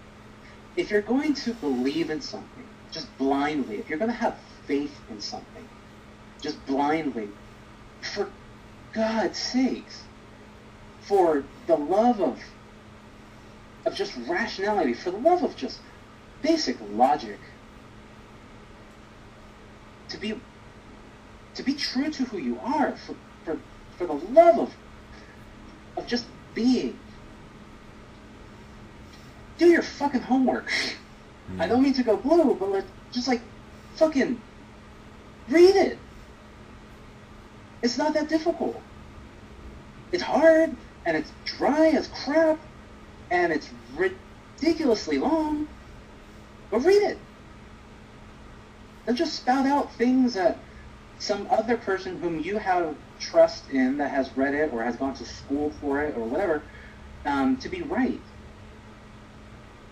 If you're going to believe in something, just blindly, if you're going to have faith in something, just blindly, for God's sakes, for the love of just rationality, for the love of just basic logic, to be true to who you are, for the love of just being. Do your fucking homework. I don't mean to go blue, but just like fucking read it. It's not that difficult. It's hard, and it's dry as crap, and it's ridiculously long, but read it. Don't just spout out things that some other person whom you have trust in that has read it or has gone to school for it or whatever, to be right.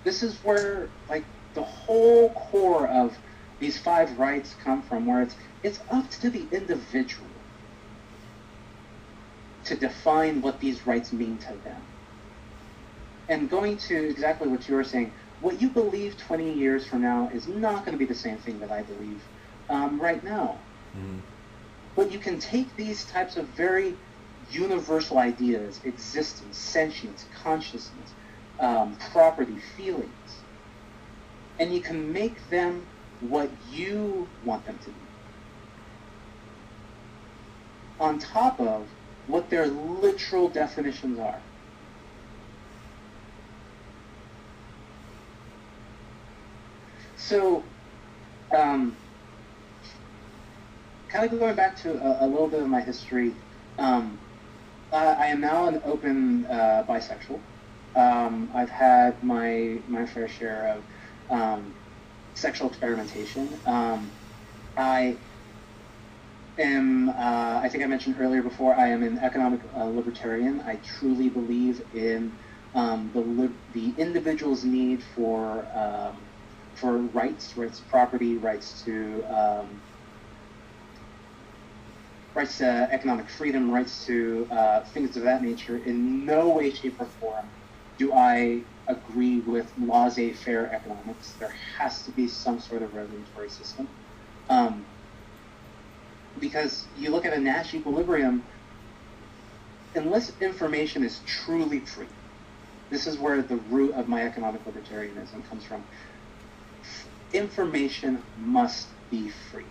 This is where like the whole core of these 5 rights come from, where it's up to the individual to define what these rights mean to them. And going to exactly what you were saying, what you believe 20 years from now is not going to be the same thing that I believe right now. Mm-hmm. But you can take these types of very universal ideas, existence, sentience, consciousness, property, feelings, and you can make them what you want them to be, on top of what their literal definitions are. So, kind of going back to a little bit of my history, I am now an open bisexual. I've had my fair share of sexual experimentation. I am, I think I mentioned earlier before, I am an economic libertarian. I truly believe in the individual's need for rights to property, rights to economic freedom, rights to things of that nature. In no way, shape, or form do I agree with laissez-faire economics. There has to be some sort of regulatory system. Because you look at a Nash equilibrium, unless information is truly free, this is where the root of my economic libertarianism comes from. Information must be free.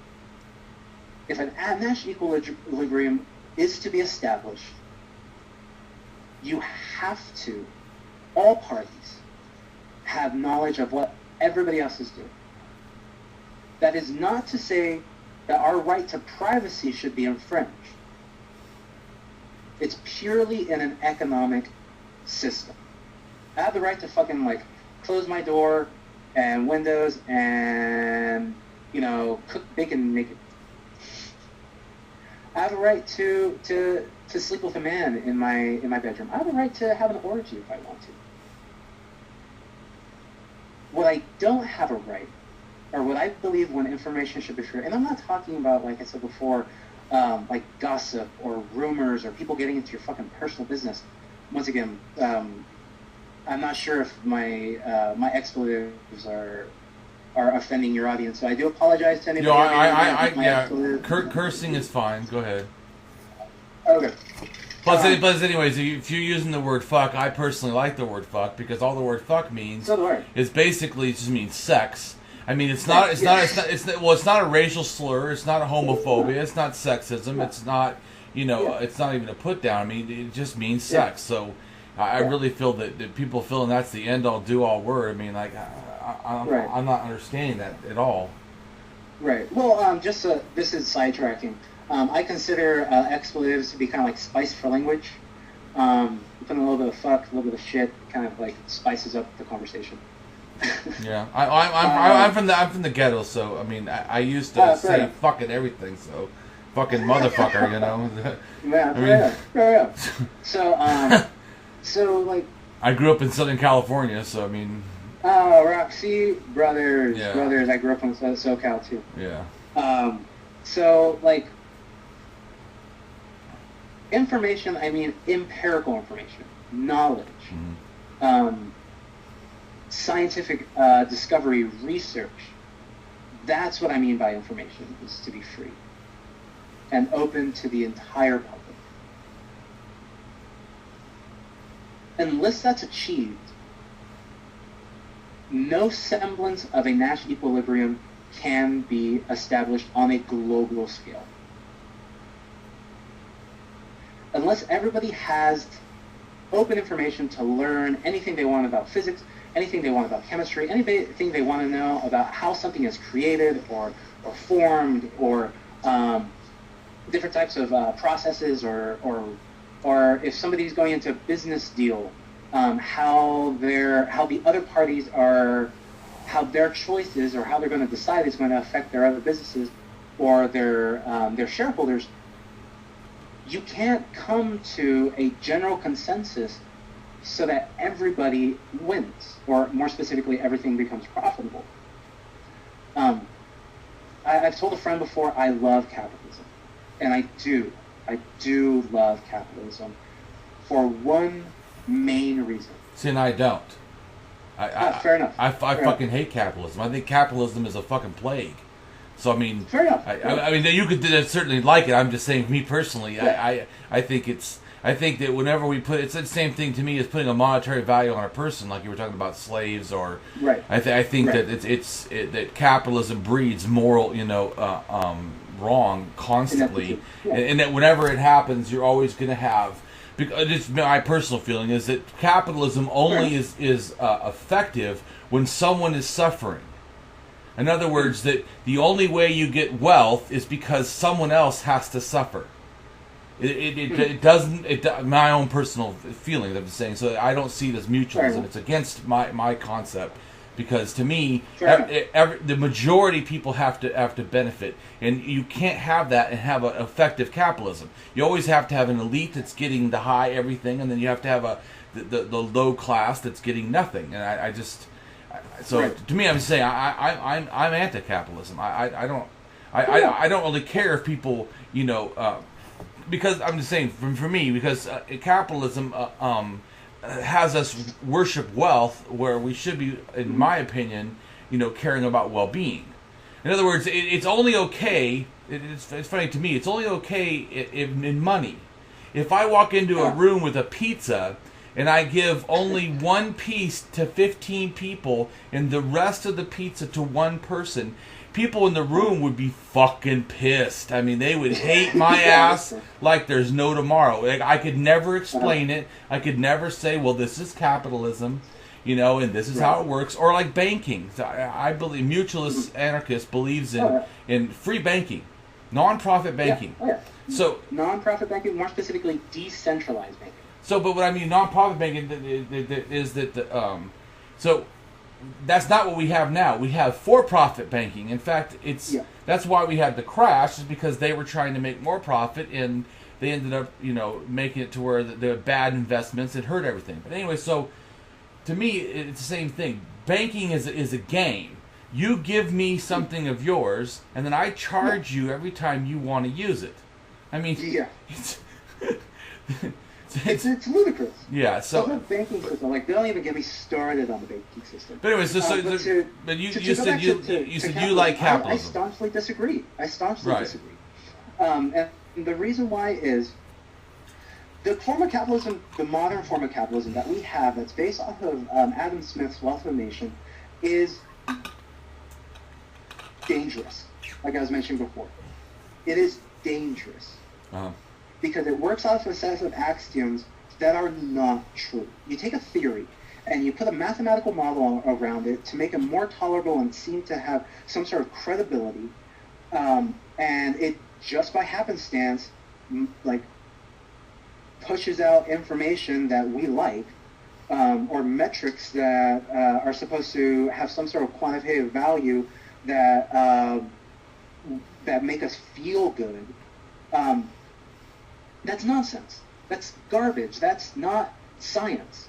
If an national equilibrium is to be established, you have to, all parties, have knowledge of what everybody else is doing. That is not to say that our right to privacy should be infringed. It's purely in an economic system. I have the right to fucking, like, close my door and windows and, you know, cook bacon naked. I have a right to sleep with a man in my bedroom. I have a right to have an orgy if I want to. What I don't have a right, or what I believe when information should be free, and I'm not talking about, like I said before, like gossip or rumors or people getting into your fucking personal business. Once again, I'm not sure if my expletives are offending your audience, so I do apologize to anybody. No, cursing is fine. Go ahead. Okay. Plus, anyways, if you're using the word fuck, I personally like the word fuck because all the word fuck means is basically just means sex. I mean, it's not a racial slur. It's not a homophobia. It's not sexism. It's not, it's not even a put down. I mean, it just means sex. So, I really feel that people feeling that's the end all do all word. I mean, like, I'm not understanding that at all. Right. Well, this is sidetracking. I consider expletives to be kind of like spice for language. Putting a little bit of fuck, a little bit of shit, kind of like spices up the conversation. Yeah, I'm from the ghetto, so I mean, I used to say fucking everything, so fucking motherfucker, you know. Yeah. So like. I grew up in Southern California, so I mean. Oh, Roxy brothers. I grew up in SoCal too. Yeah. So like. Information, I mean empirical information, knowledge, scientific discovery, research. That's what I mean by information, is to be free and open to the entire public. Unless that's achieved, no semblance of a national equilibrium can be established on a global scale. Unless everybody has open information to learn anything they want about physics, anything they want about chemistry, anything they want to know about how something is created or formed, or different types of processes, or if somebody's going into a business deal, how the other parties are, how their choices or how they're going to decide is going to affect their other businesses or their shareholders. You can't come to a general consensus so that everybody wins, or more specifically, everything becomes profitable. I've told a friend before, I love capitalism. And I do love capitalism for one main reason. See, and I don't. Fair enough. I fucking hate capitalism. I think capitalism is a fucking plague. So I mean, fair enough. I mean, you could certainly like it. I'm just saying, me personally, I think that whenever we put, it's the same thing to me as putting a monetary value on a person, like you were talking about slaves, or I think that that capitalism breeds moral, wrong constantly, and that whenever it happens, you're always going to have. Because my personal feeling is that capitalism only is effective when someone is suffering. In other words, that the only way you get wealth is because someone else has to suffer. It doesn't. My own personal feeling that I'm saying. So I don't see it as mutualism. It's against my concept, because to me, the majority of people have to benefit, and you can't have that and have an effective capitalism. You always have to have an elite that's getting the high everything, and then you have to have the low class that's getting nothing. And I just. So to me, I'm saying I'm anti-capitalism. I don't really care if people because I'm just saying for me, because capitalism has us worship wealth where we should be, in my opinion, caring about well-being. In other words, it's only okay. It's funny to me. It's only okay in money. If I walk into a room with a pizza, and I give only one piece to 15 people and the rest of the pizza to one person, people in the room would be fucking pissed. I mean, they would hate my ass like there's no tomorrow. Like, I could never explain it. I could never say, well, this is capitalism, you know, and this is how it works. Or like banking. I believe mutualist anarchist believes in free banking, non-profit banking. So non-profit banking, more specifically decentralized banking. So, but what I mean, non-profit banking is that so that's not what we have now. We have for-profit banking. In fact, that's why we had the crash, is because they were trying to make more profit, and they ended up, you know, making it to where the bad investments had hurt everything. But anyway, so to me, it's the same thing. Banking is a game. You give me something of yours, and then I charge you every time you want to use it. I mean, it's ludicrous. Yeah, so the banking system, like, don't even get me started on the banking system. But anyway, but you said you like capitalism. I staunchly disagree. Disagree. And the reason why is the form of capitalism, the modern form of capitalism that we have, that's based off of Adam Smith's Wealth of a Nation, is dangerous. Like I was mentioning before, it is dangerous. Because it works off a set of axioms that are not true. You take a theory and you put a mathematical model around it to make it more tolerable and seem to have some sort of credibility, and it just by happenstance, like, pushes out information that we like, or metrics that are supposed to have some sort of quantitative value that that make us feel good. That's nonsense. That's garbage. That's not science.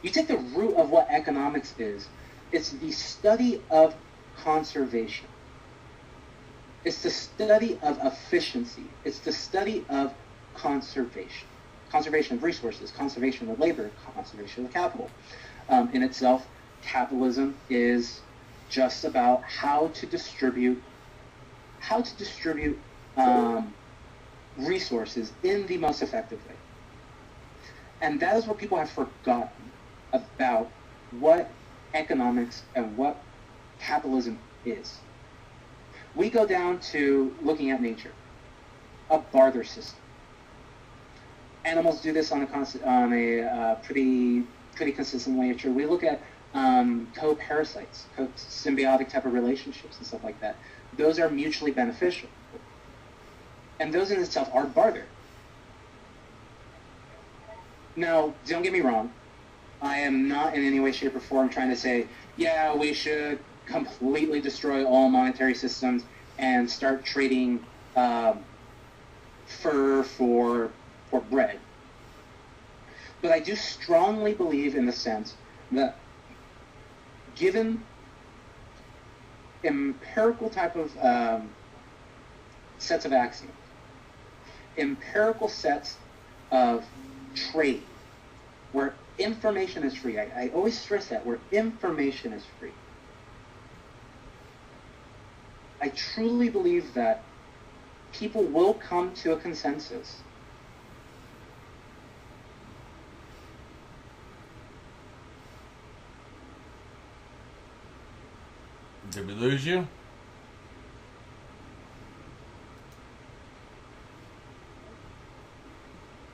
You take the root of what economics is. It's the study of conservation. It's the study of efficiency. It's the study of conservation. Conservation of resources, conservation of labor, conservation of capital. In itself, capitalism is just about how to distribute resources in the most effective way. And that is what people have forgotten about what economics and what capitalism is. We go down to looking at nature, a barter system. Animals do this on a pretty consistent way. We look at co-parasites, symbiotic type of relationships and stuff like that. Those are mutually beneficial. And those in itself are barter. Now, don't get me wrong. I am not in any way, shape, or form trying to say, yeah, we should completely destroy all monetary systems and start trading fur for bread. But I do strongly believe in the sense that given empirical type of sets of axioms, empirical sets of trade, where information is free. I always stress that, where information is free. I truly believe that people will come to a consensus. Did we lose you?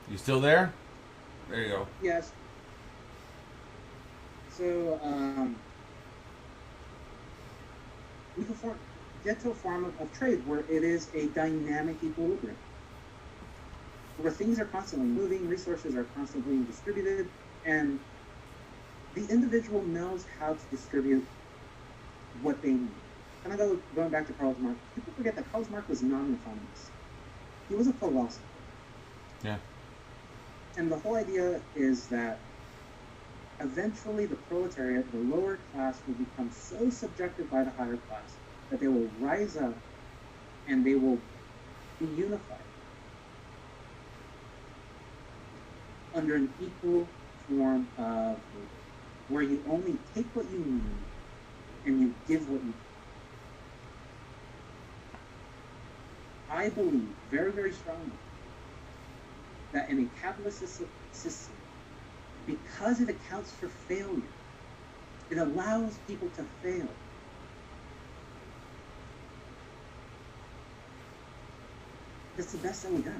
You still there? There you go. Yes. So, we can get to a form of trade where it is a dynamic equilibrium, where things are constantly moving, resources are constantly being distributed, and the individual knows how to distribute what they need. And going back to Karl Marx, people forget that Karl Marx was not an economist. He was a philosopher. Yeah. And the whole idea is that eventually the proletariat, the lower class, will become so subjected by the higher class that they will rise up and they will be unified under an equal form of labor, where you only take what you need and you give what you. I believe very, very strongly that in a capitalist system, because it accounts for failure, it allows people to fail. That's the best that we got.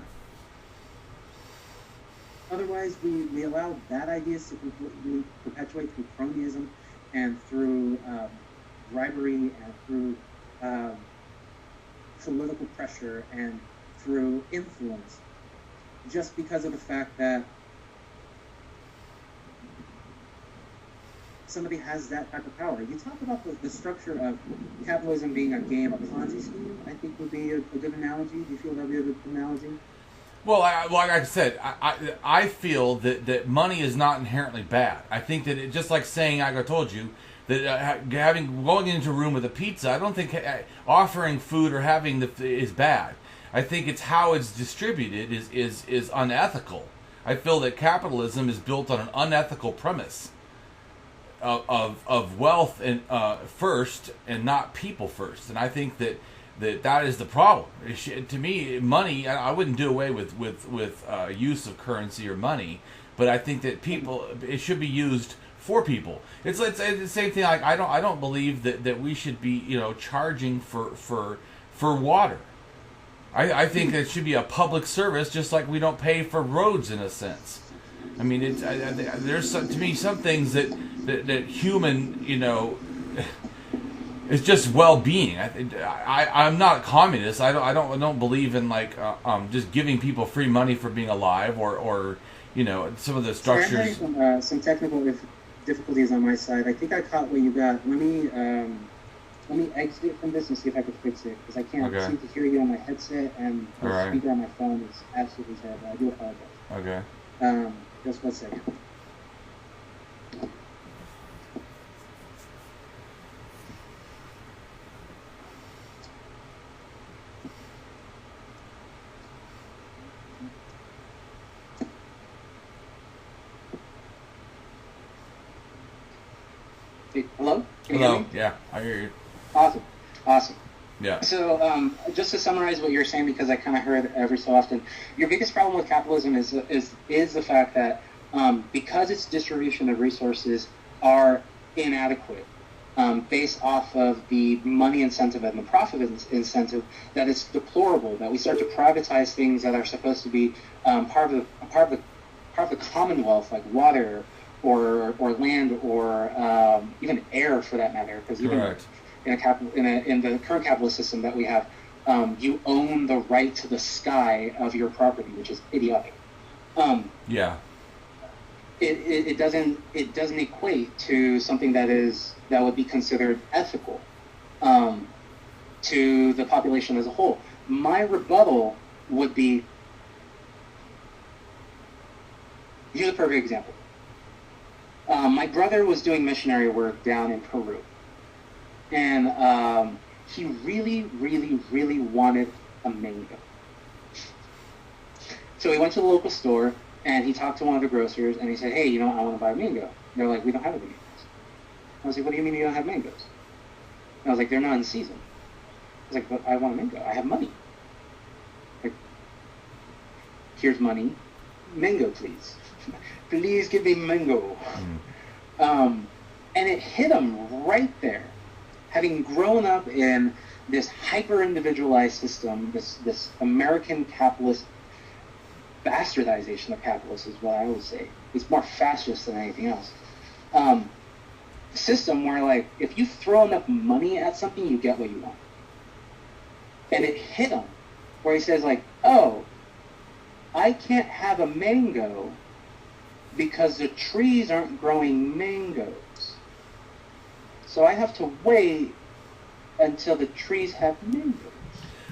Otherwise, we allow bad ideas to perpetuate through cronyism and through bribery and through political pressure and through influence, just because of the fact that somebody has that type of power. You talk about the structure of capitalism being a game, a Ponzi scheme, I think would be a good analogy. Do you feel that would be a good analogy? Well, like I said, I feel that money is not inherently bad. I think that just like saying, like I told you, that going into a room with a pizza, I don't think offering food or having is bad. I think it's how it's distributed is unethical. I feel that capitalism is built on an unethical premise of wealth and first and not people first, and I think that is the problem. To me, money, I wouldn't do away with use of currency or money, but I think that it should be used for people. It's the same thing. Like I don't believe that we should be charging for water. I think that it should be a public service, just like we don't pay for roads in a sense. I mean, there's to me some things that human it's just well-being. I'm not a communist. I don't believe in just giving people free money for being alive or some of the structures. Sorry, I'm having some technical difficulties on my side. I think I caught what you got. Let me exit from this and see if I can fix it, because I can't seem to hear you on my headset, and the speaker on my phone is absolutely terrible. I do apologize. Okay. Just 1 second. Hello? Can you hear me? Yeah, I hear you. Awesome. Yeah. So, just to summarize what you're saying, because I kind of heard every so often, your biggest problem with capitalism is the fact that because its distribution of resources are inadequate, based off of the money incentive and the profit incentive, that it's deplorable that we start to privatize things that are supposed to be part of the commonwealth, like water or land or even air, for that matter. Because even in the current capitalist system that we have, you own the right to the sky of your property, which is idiotic. It doesn't equate to something that would be considered ethical to the population as a whole. My rebuttal would be, here's a perfect example. My brother was doing missionary work down in Peru, and he really, really, really wanted a mango. So he went to the local store, and he talked to one of the grocers, and he said, hey, I want to buy a mango. And they're like, we don't have any mangoes. I was like, what do you mean you don't have mangoes? And I was like, they're not in season. I was like, but I want a mango. I have money. Like, here's money. Mango, please. Please give me mango. And it hit him right there. Having grown up in this hyper-individualized system, this American capitalist bastardization of capitalism is what I would say. It's more fascist than anything else. System where, like, if you throw enough money at something, you get what you want. And it hit him where he says, like, oh, I can't have a mango because the trees aren't growing mangoes. So I have to wait until the trees have mangoes.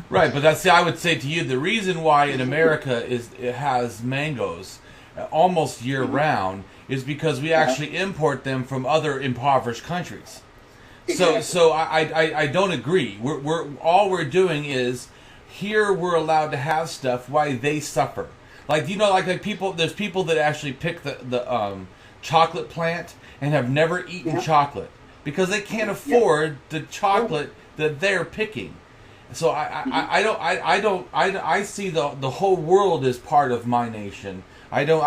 Right, but I would say to you, the reason why in America it has mangoes almost year round is because we actually import them from other impoverished countries. Exactly. So I don't agree. All we're doing is here we're allowed to have stuff while they suffer. Like like people, there's people that actually pick the chocolate plant and have never eaten chocolate because they can't afford the chocolate that they're picking. So I see the whole world as part of my nation. I don't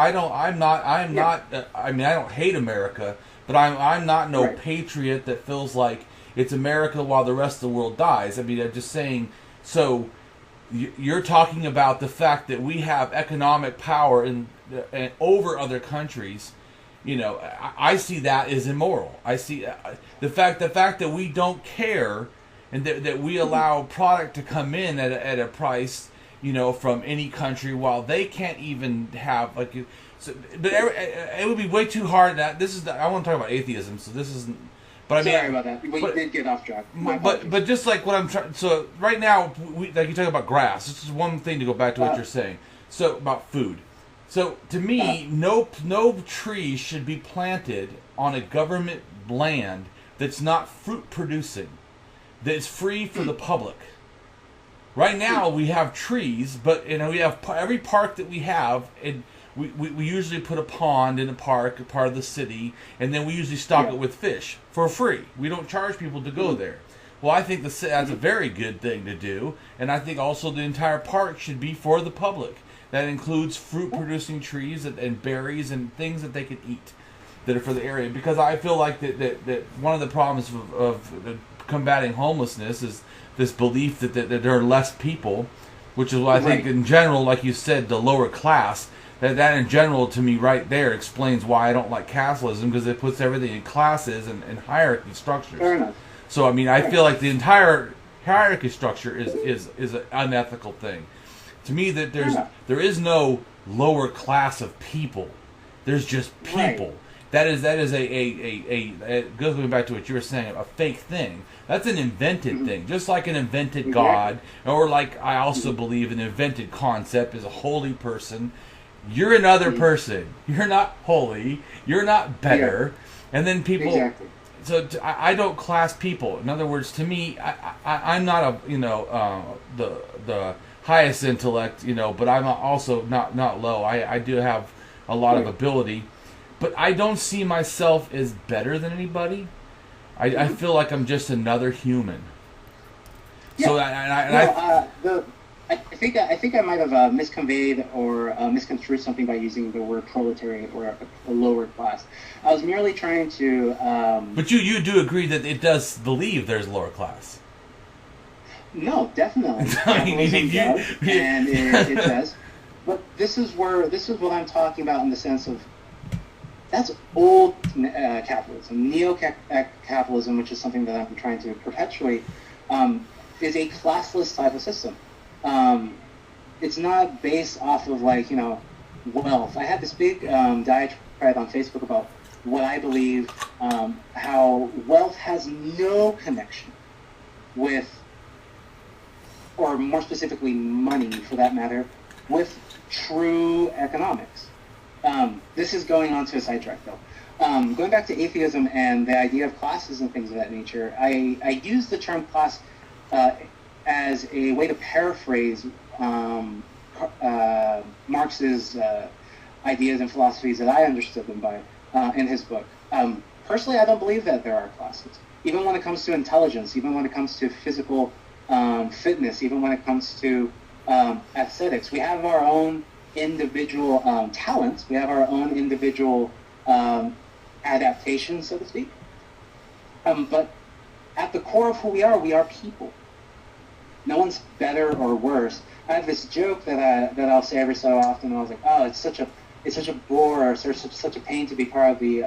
hate America, but I'm not no patriot that feels like it's America while the rest of the world dies. I mean, I'm just saying. So you're talking about the fact that we have economic power over other countries. I see that as immoral. I see the fact that we don't care, and that we allow product to come in at a price, from any country, while they can't even have but it would be way too hard. I want to talk about atheism, so this isn't. But Sorry about that. We did get off track. But just like what I'm trying. So right now, like you talk about grass. This is one thing to go back to what you're saying. So about food. So to me, no tree should be planted on a government land that's not fruit producing, that's free for the public. Right now we have trees, but we have every park that we have, and we usually put a pond in a park, part of the city, and then we usually stock it with fish for free. We don't charge people to go there. Well, I think that's a very good thing to do, and I think also the entire park should be for the public. That includes fruit-producing trees and berries and things that they can eat that are for the area. Because I feel like that one of the problems of combating homelessness is this belief that there are less people, which is what I think in general, like you said, the lower class. That in general, to me, right there, explains why I don't like capitalism, because it puts everything in classes and hierarchy structures. Fair enough. So, I mean, I feel like the entire hierarchy structure is an unethical thing. To me, that there is no lower class of people. There's just people. Right. That is a going back to what you were saying, a fake thing. That's an invented thing, just like an invented God, or like I also believe an invented concept is a holy person. You're another person. You're not holy. You're not better. And then people. Exactly. So I don't class people. In other words, to me, I'm not the highest intellect, but I'm also not low. I do have a lot of ability, but I don't see myself as better than anybody. I feel like I'm just another human. Yeah. So I think I might have misconveyed or misconstrued something by using the word proletariat or a lower class. I was merely trying to. But you do agree that it does believe there's lower class. No, definitely. And it does. But this is what I'm talking about in the sense of that's old capitalism. Neo-capitalism, which is something that I'm trying to perpetuate, is a classless type of system. It's not based off of wealth. I had this big diatribe on Facebook about what I believe how wealth has no connection with, or more specifically money for that matter, with true economics. This is going on to a sidetrack though. Going back to atheism and the idea of classes and things of that nature, I use the term class as a way to paraphrase Marx's ideas and philosophies that I understood them by in his book. Personally, I don't believe that there are classes. Even when it comes to intelligence, even when it comes to physical fitness, even when it comes to aesthetics, we have our own individual talents. We have our own individual adaptations, so to speak. But at the core of who we are people. No one's better or worse. I have this joke that I'll say every so often. And I was like, oh, it's such a bore, or such a pain to be part of the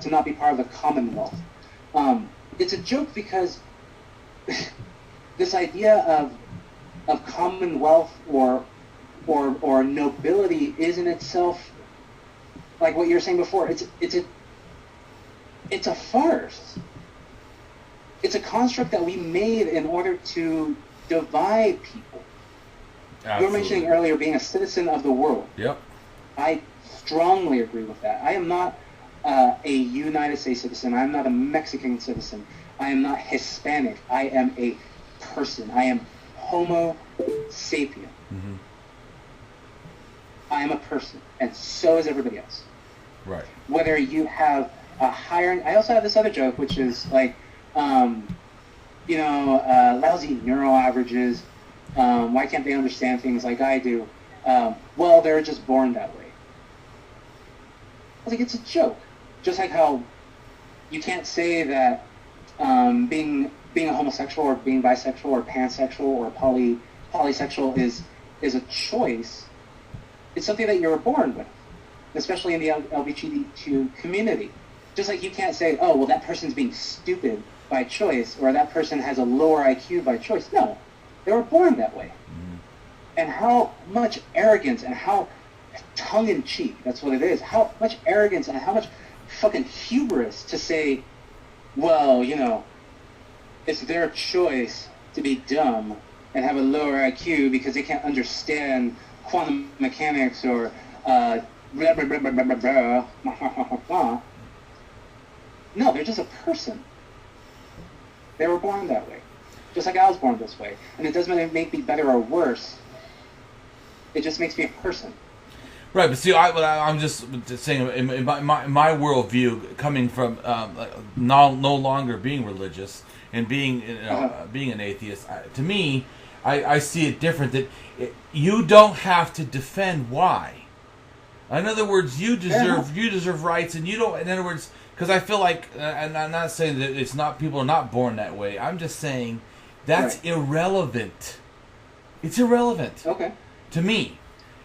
to not be part of the Commonwealth. It's a joke because this idea of Commonwealth or nobility is in itself, like what you were saying before. It's a farce. It's a construct that we made in order to divide people. Absolutely. You were mentioning earlier being a citizen of the world. Yep. I strongly agree with that. I am not a United States citizen. I am not a Mexican citizen. I am not Hispanic. I am a person. I am Homo sapien. Mm-hmm. I am a person, and so is everybody else. Right. Whether you have a higher... I also have this other joke, which is like, lousy neural averages. Why can't they understand things like I do? Well, they're just born that way. I was like, it's a joke. Just like how you can't say that being a homosexual or being bisexual or pansexual or polysexual is a choice. It's something that you were born with, especially in the LGBTQ community. Just like you can't say, oh, well, that person's being stupid by choice, or that person has a lower IQ by choice. No, they were born that way. Mm-hmm. And how much arrogance and how tongue-in-cheek, that's what it is, how much arrogance and how much fucking hubris to say, well, you know, it's their choice to be dumb and have a lower IQ because they can't understand quantum mechanics or blah, blah, blah, blah, blah, blah, blah, blah. No, they're just a person. They were born that way. Just like I was born this way. And it doesn't make me better or worse. It just makes me a person. Right, but see, I'm just saying, in my worldview, coming from no longer being religious and being being an atheist, to me, I see it different. That you don't have to defend why. In other words, you deserve rights, and you don't. In other words, because I feel like, and I'm not saying that it's not, people are not born that way. I'm just saying that's irrelevant. It's irrelevant. Okay. To me.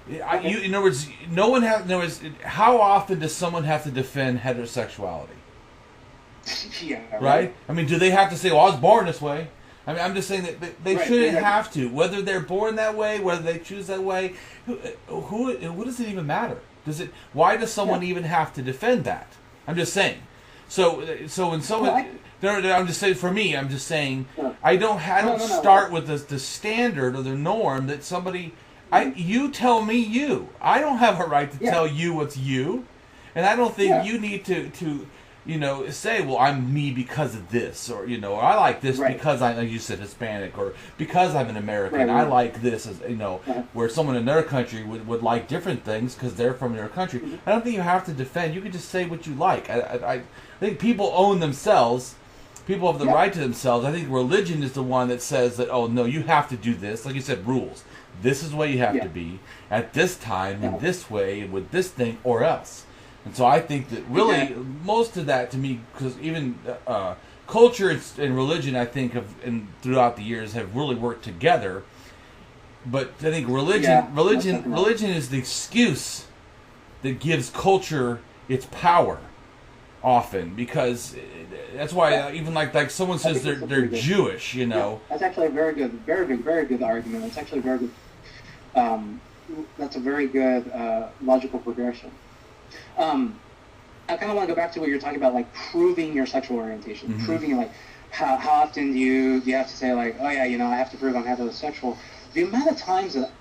Okay. In other words, no one has. In other words, how often does someone have to defend heterosexuality? Yeah. Right. I mean, do they have to say, "Well, I was born this way"? I mean, I'm just saying that they shouldn't have to. Whether they're born that way, whether they choose that way, what does it even matter? Does it? Why does someone even have to defend that? I'm just saying. So when someone, I'm just saying. For me, I'm just saying, I don't start with the standard or the norm that somebody. You tell me you. I don't have a right to tell you what's you, and I don't think you need to say, well, I'm me because of this, or or I like this because I, like you said, Hispanic, or because I'm an American. I like this, as where someone in their country would like different things because they're from their country. Mm-hmm. I don't think you have to defend. You can just say what you like. I think people own themselves. People have the right to themselves. I think religion is the one that says that, oh no, you have to do this. Like you said, rules. This is the way you have to be at this time, in this way, with this thing, or else. And so I think that really most of that, to me, because even culture and religion, I think, throughout the years have really worked together. But I think religion is the excuse that gives culture its power. Often, because that's why even like someone says they're Jewish, That's actually a very good argument. It's actually very good. That's a very good logical progression. I kind of want to go back to what you're talking about, like proving your sexual orientation, mm-hmm. proving like how often do you have to say like, oh yeah, I have to prove I'm heterosexual. The amount of times that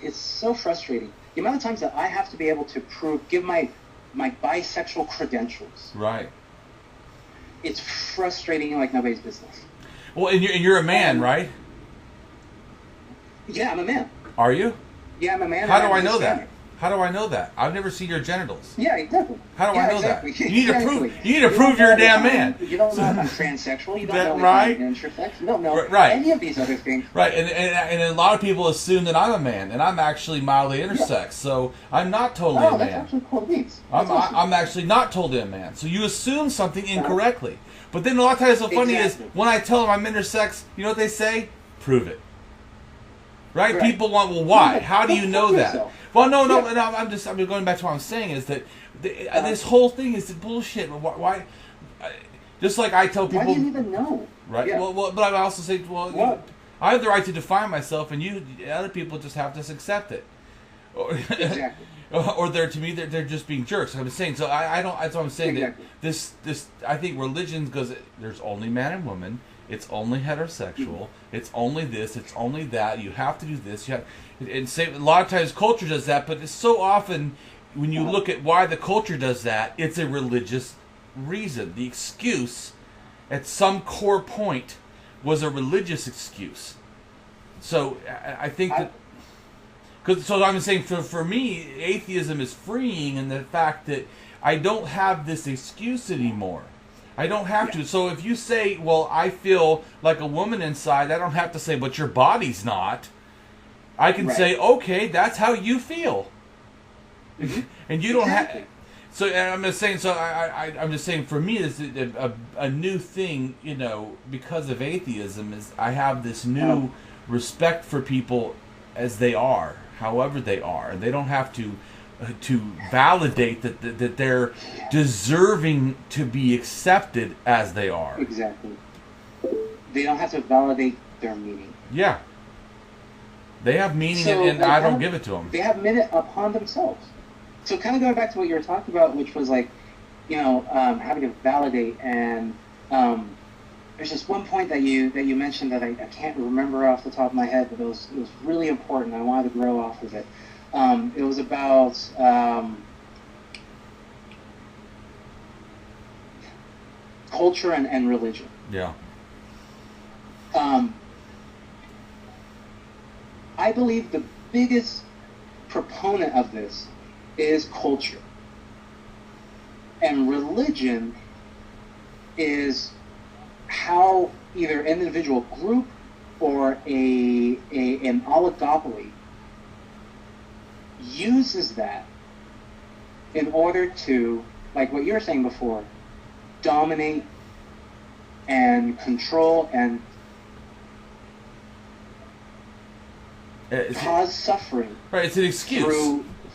it's so frustrating. The amount of times that I have to be able to give my bisexual credentials. Right. It's frustrating like nobody's business. Well, and you're a man, right? Yeah, I'm a man. Are you? Yeah, I'm a man. How do I know that? How do I know that? I've never seen your genitals. Yeah, exactly. How do I know that? You need to prove you're a damn man. You don't know if I'm transsexual. You don't know if I'm intersex. You don't know any of these other things. Right, and a lot of people assume that I'm a man, and I'm actually mildly intersex, so I'm not totally a man. That's actually cool beats. I'm actually not totally a man. So you assume something incorrectly. But then a lot of times what's funny is when I tell them I'm intersex, you know what they say? Prove it. Right? People want, well, why? How do you know that? Well, no. I'm going back to what I'm saying is that this whole thing is bullshit. Why? Just like I tell people. Why do you even know? Right. Yeah. Well, but I also say, I have the right to define myself, and other people just have to accept it. Exactly. Or they're just being jerks. Like I'm saying. So I don't. That's what I'm saying. Exactly. That this I think religion goes. There's only man and woman. It's only heterosexual. Mm-hmm. It's only this. It's only that. You have to do this. You have, and say a lot of times culture does that, but it's so often when you look at why the culture does that, it's a religious reason. The excuse at some core point was a religious excuse. So I think that. So I'm saying for me, atheism is freeing in the fact that I don't have this excuse anymore. I don't have to. So if you say, well, I feel like a woman inside, I don't have to say, but your body's not. I can say, okay, that's how you feel. Mm-hmm. And you don't have. So I'm just saying. So I'm just saying. For me, it's a new thing. Because of atheism, is I have this new respect for people as they are, however they are, and they don't have to validate that they're deserving to be accepted as they are. Exactly. They don't have to validate their meaning. Yeah. They have meaning, and I don't give it to them. They have meaning upon themselves. So kind of going back to what you were talking about, which was like, having to validate, and there's just one point that you mentioned that I can't remember off the top of my head, but it was really important. I wanted to grow off of it. It was about culture and religion. Yeah. I believe the biggest proponent of this is culture. And religion is how either an individual group or an oligopoly uses that in order to, like what you were saying before, dominate and control and cause suffering. Right, it's an excuse.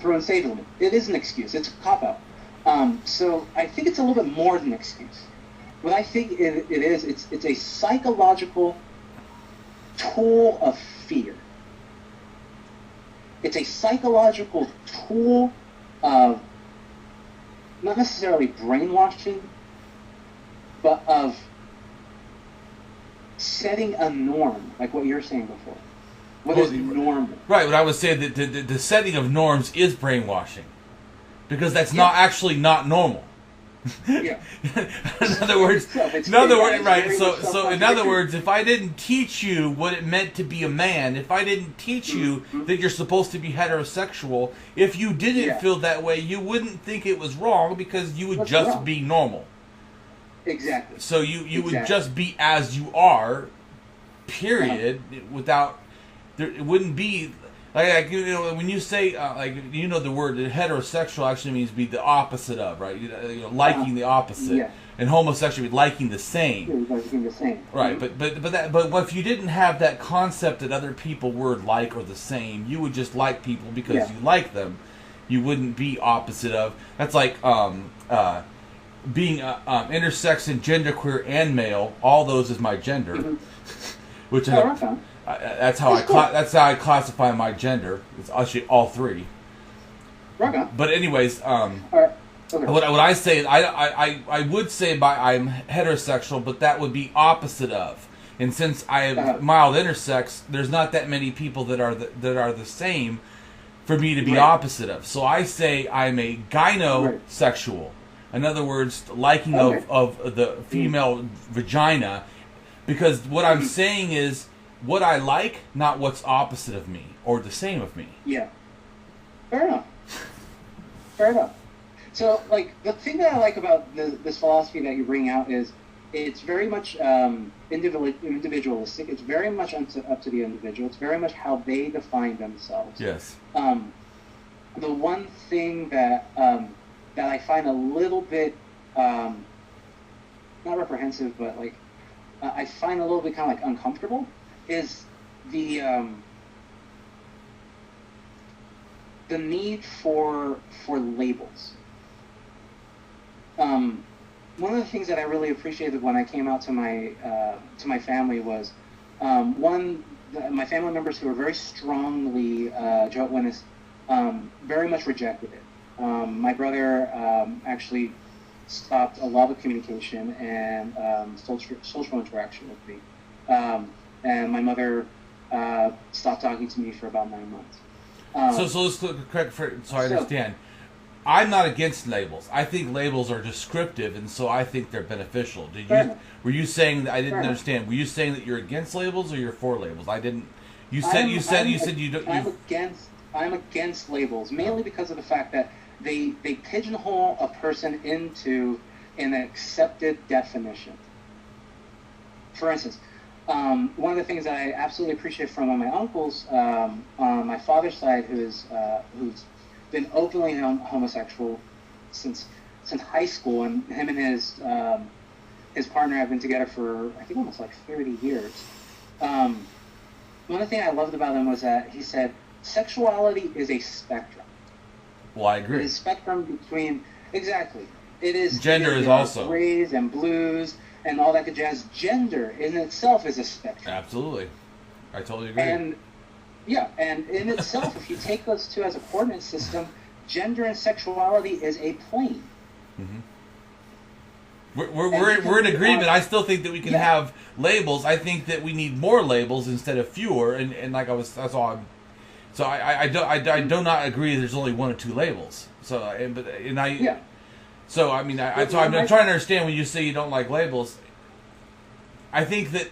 Through enslavement. It is an excuse. It's a cop-out. So I think it's a little bit more than an excuse. What I think it is, it's a psychological tool of fear. It's a psychological tool of not necessarily brainwashing, but of setting a norm, like what you're saying before. What is normal? Right, but I would say that the setting of norms is brainwashing. Because that's not actually not normal. Yeah. in other words, right. So in other words, if I didn't teach you what it meant to be a man, if I didn't teach you that you're supposed to be heterosexual, if you didn't feel that way, you wouldn't think it was wrong because you would just be normal. Exactly. So you would just be as you are, period, without it wouldn't be. Like when you say the word heterosexual actually means be the opposite of, right? Liking the opposite, and homosexual liking the same. Liking the same. Right, but if you didn't have that concept that other people were like or the same, you would just like people because you like them. You wouldn't be opposite of. That's like being intersex and genderqueer and male. All those is my gender, which is. That's how I classify my gender. It's actually all three. Okay. But anyways, okay. what I say, I would say I'm heterosexual, but that would be opposite of. And since I am mild intersex, there's not that many people that are the same for me to be opposite of. So I say I'm a gynosexual. In other words, liking of the female vagina, because what I'm saying is what I like, not what's opposite of me or the same of me. Yeah. Fair enough. Fair enough. So, like, the thing that I like about this philosophy that you bring out is it's very much individualistic. It's very much up to the individual. It's very much how they define themselves. Yes. The one thing that I find a little bit not reprehensive, but like I find a little bit kind of like uncomfortable is the need for labels. One of the things that I really appreciated when I came out to my family was my family members who were very strongly Jehovah's Witness very much rejected it. My brother actually stopped a lot of communication and social interaction with me. And my mother stopped talking to me for about 9 months. So let's correct so I understand. I'm not against labels. I think labels are descriptive, and so I think they're beneficial. Were you saying that I didn't understand? Were you saying that you're against labels or you're for labels? I didn't. You said you don't. I'm against labels, mainly because of the fact that they pigeonhole a person into an accepted definition. For instance. One of the things that I absolutely appreciate from one of my uncles on my father's side, who's been openly homosexual since high school, and him and his partner have been together for I think almost like 30 years. one thing I loved about him was that he said sexuality is a spectrum. Well, I agree. It is a spectrum between, exactly. It is gender is also grays and blues and all that good jazz. Gender in itself is a spectrum. Absolutely, I totally agree. And yeah, and in itself, if you take those two as a coordinate system, gender and sexuality is a plane. Mm-hmm. We're in agreement. I still think that we can have labels. I think that we need more labels instead of fewer. And like that's all. I do not agree. There's only one or two labels. So I'm trying to understand when you say you don't like labels. I think that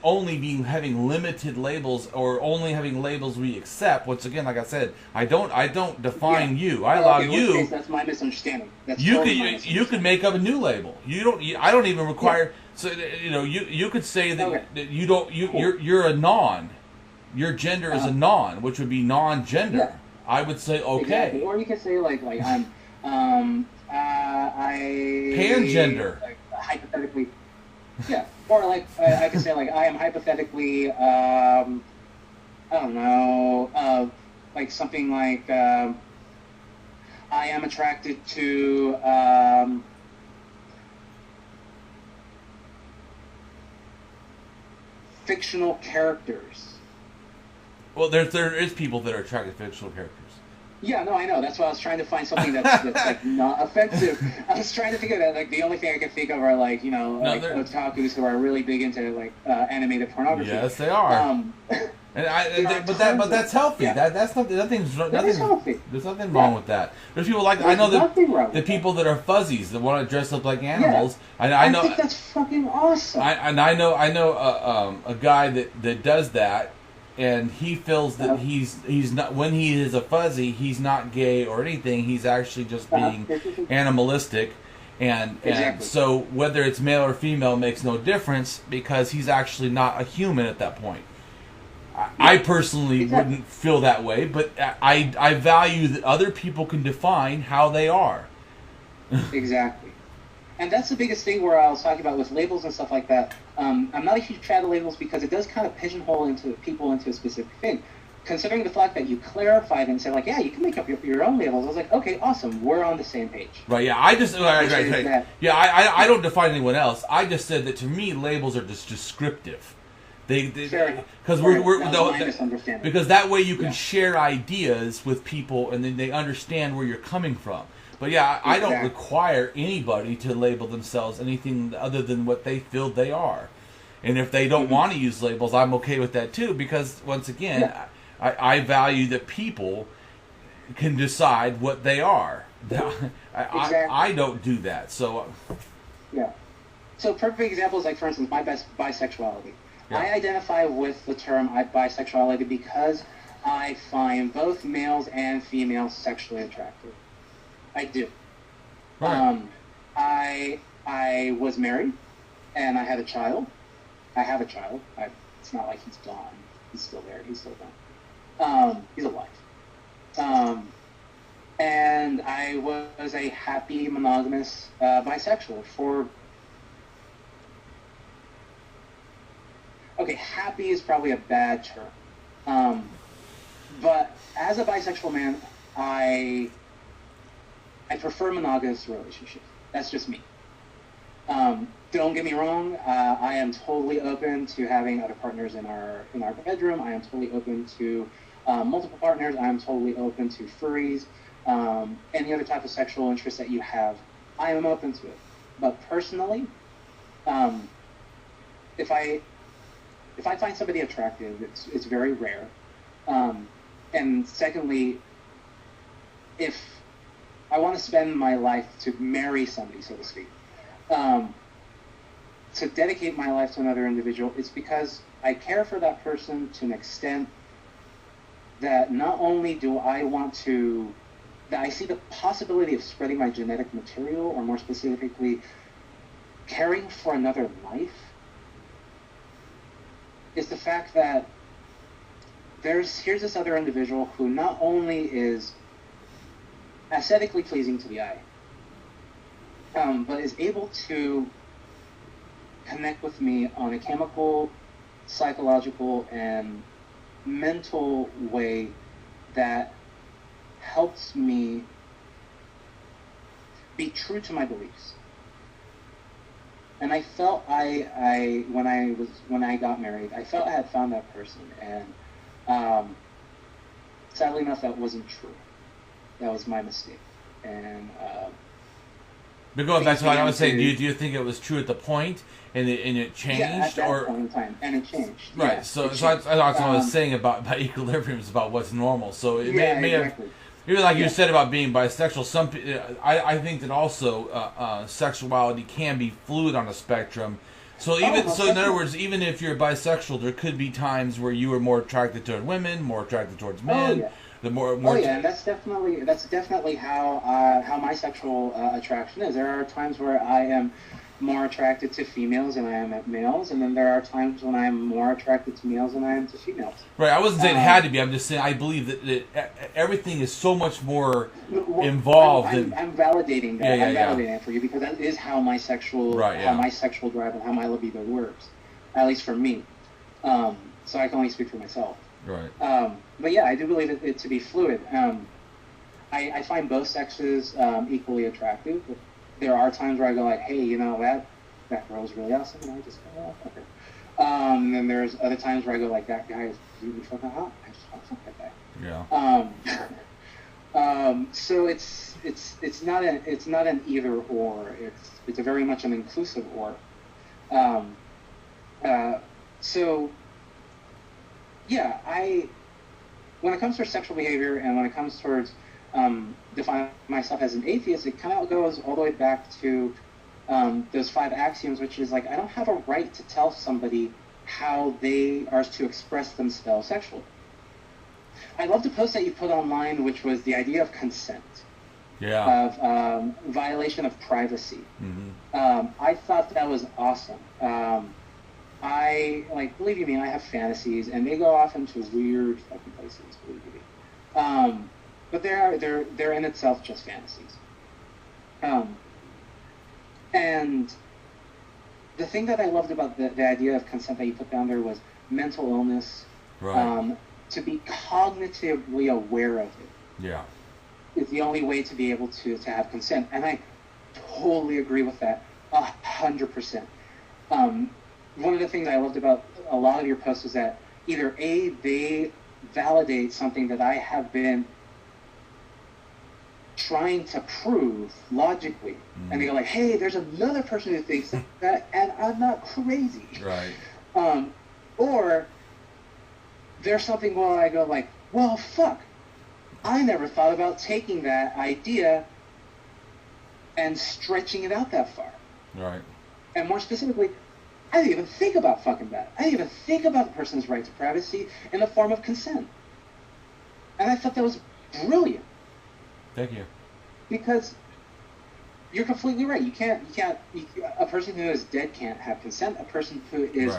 having limited labels or only having labels we accept. Once again, like I said, I don't define you. I allow you. That's my misunderstanding. You could make up a new label. I don't even require. So you could say that you don't. You're a non. Your gender is a non, which would be non-gender. Yeah. I would say okay. Exactly. Or you could say like I'm pangender. Hypothetically. Yeah. Or like I could say like I am hypothetically I don't know like something like I am attracted to fictional characters. Well, there is people that are attracted to fictional characters. Yeah, no, I know. That's why I was trying to find something that's like not offensive. I was trying to think of that. Like the only thing I could think of are like otakus who are really big into like animated pornography. Yes, they are. But that's healthy. Yeah. That's nothing's healthy. There's nothing wrong with that. There's people like I know the people that are fuzzies that want to dress up like animals. Yeah. I think that's fucking awesome. I know a guy that does that. And he feels that he's not, when he is a fuzzy, he's not gay or anything. He's actually just being animalistic, and so whether it's male or female makes no difference because he's actually not a human at that point. I personally wouldn't feel that way, but I value that other people can define how they are. Exactly. And that's the biggest thing where I was talking about with labels and stuff like that. I'm not a huge fan of labels because it does kind of pigeonhole people into a specific thing. Considering the fact that you clarified and said, like, yeah, you can make up your own labels, I was like, okay, awesome, we're on the same page. Right, yeah, I don't define anyone else. I just said that to me, labels are just descriptive. Because that way you can share ideas with people and then they understand where you're coming from. But yeah, I don't require anybody to label themselves anything other than what they feel they are. And if they don't want to use labels, I'm okay with that too, because once again, I value that people can decide what they are. I don't do that. So So perfect examples, like for instance, my bisexuality. Yeah. I identify with the term bisexuality because I find both males and females sexually attractive. I do. Right. I was married, and I had a child. I have a child. It's not like he's gone. He's still there. He's still gone. He's alive. And I was a happy monogamous bisexual for... Okay, happy is probably a bad term. But as a bisexual man, I prefer monogamous relationships. That's just me. Don't get me wrong. I am totally open to having other partners in our bedroom. I am totally open to multiple partners. I am totally open to furries. Any other type of sexual interest that you have, I am open to it. But personally, if I find somebody attractive, it's very rare. And secondly, if I want to spend my life to marry somebody, so to speak, to dedicate my life to another individual, it's because I care for that person to an extent that not only do I want to, that I see the possibility of spreading my genetic material, or more specifically, caring for another life, is the fact that here's this other individual who not only is aesthetically pleasing to the eye, but is able to connect with me on a chemical, psychological, and mental way that helps me be true to my beliefs. And I felt when I got married, I felt I had found that person, and sadly enough, that wasn't true. That was my mistake. And but going back to what I was saying, do you think it was true at the point, and it changed, yeah, at that or point in time, and it changed. Right. Yeah, So changed. that's what I was saying about equilibrium is about what's normal. So it may exactly. have. Even like you said about being bisexual, I think that also sexuality can be fluid on a spectrum. So in other words, even if you're bisexual, there could be times where you are more attracted toward women, more attracted towards men. Oh, yeah. And that's definitely how my sexual attraction is. There are times where I am more attracted to females than I am at males, and then there are times when I am more attracted to males than I am to females. Right. I wasn't saying it had to be. I'm just saying I believe that everything is so much more involved. I'm validating that. I'm validating it for you because that is how my sexual my sexual drive and how my libido works, at least for me. So I can only speak for myself. Right. But yeah, I do believe it to be fluid. I find both sexes equally attractive. But there are times where I go like, hey, you know, that girl's really awesome, and I just go, oh, fuck her. And then there's other times where I go like, that guy is really fucking hot. I just want to fuck that guy. Yeah. So it's not an either or. It's a very much an inclusive or. So yeah, when it comes to sexual behavior and when it comes towards define myself as an atheist, it kind of goes all the way back to those 5 axioms, which is like, I don't have a right to tell somebody how they are to express themselves sexually. I love the post that you put online, which was the idea of consent, of violation of privacy. Mm-hmm. I thought that was awesome. Believe you me, I have fantasies, and they go off into weird fucking places, believe you me. But they're in itself just fantasies. And the thing that I loved about the idea of consent that you put down there was mental illness. Right. To be cognitively aware of it. Yeah. Is the only way to be able to have consent. And I totally agree with that 100%. One of the things I loved about a lot of your posts is that either A, they validate something that I have been trying to prove logically, and they go like, hey, there's another person who thinks that, and I'm not crazy. Right. Or there's something where I go like, well, fuck, I never thought about taking that idea and stretching it out that far. Right. And more specifically, I didn't even think about fucking that. I didn't even think about the person's right to privacy in the form of consent. And I thought that was brilliant. Thank you. Because you're completely right. A person who is dead can't have consent. A person who is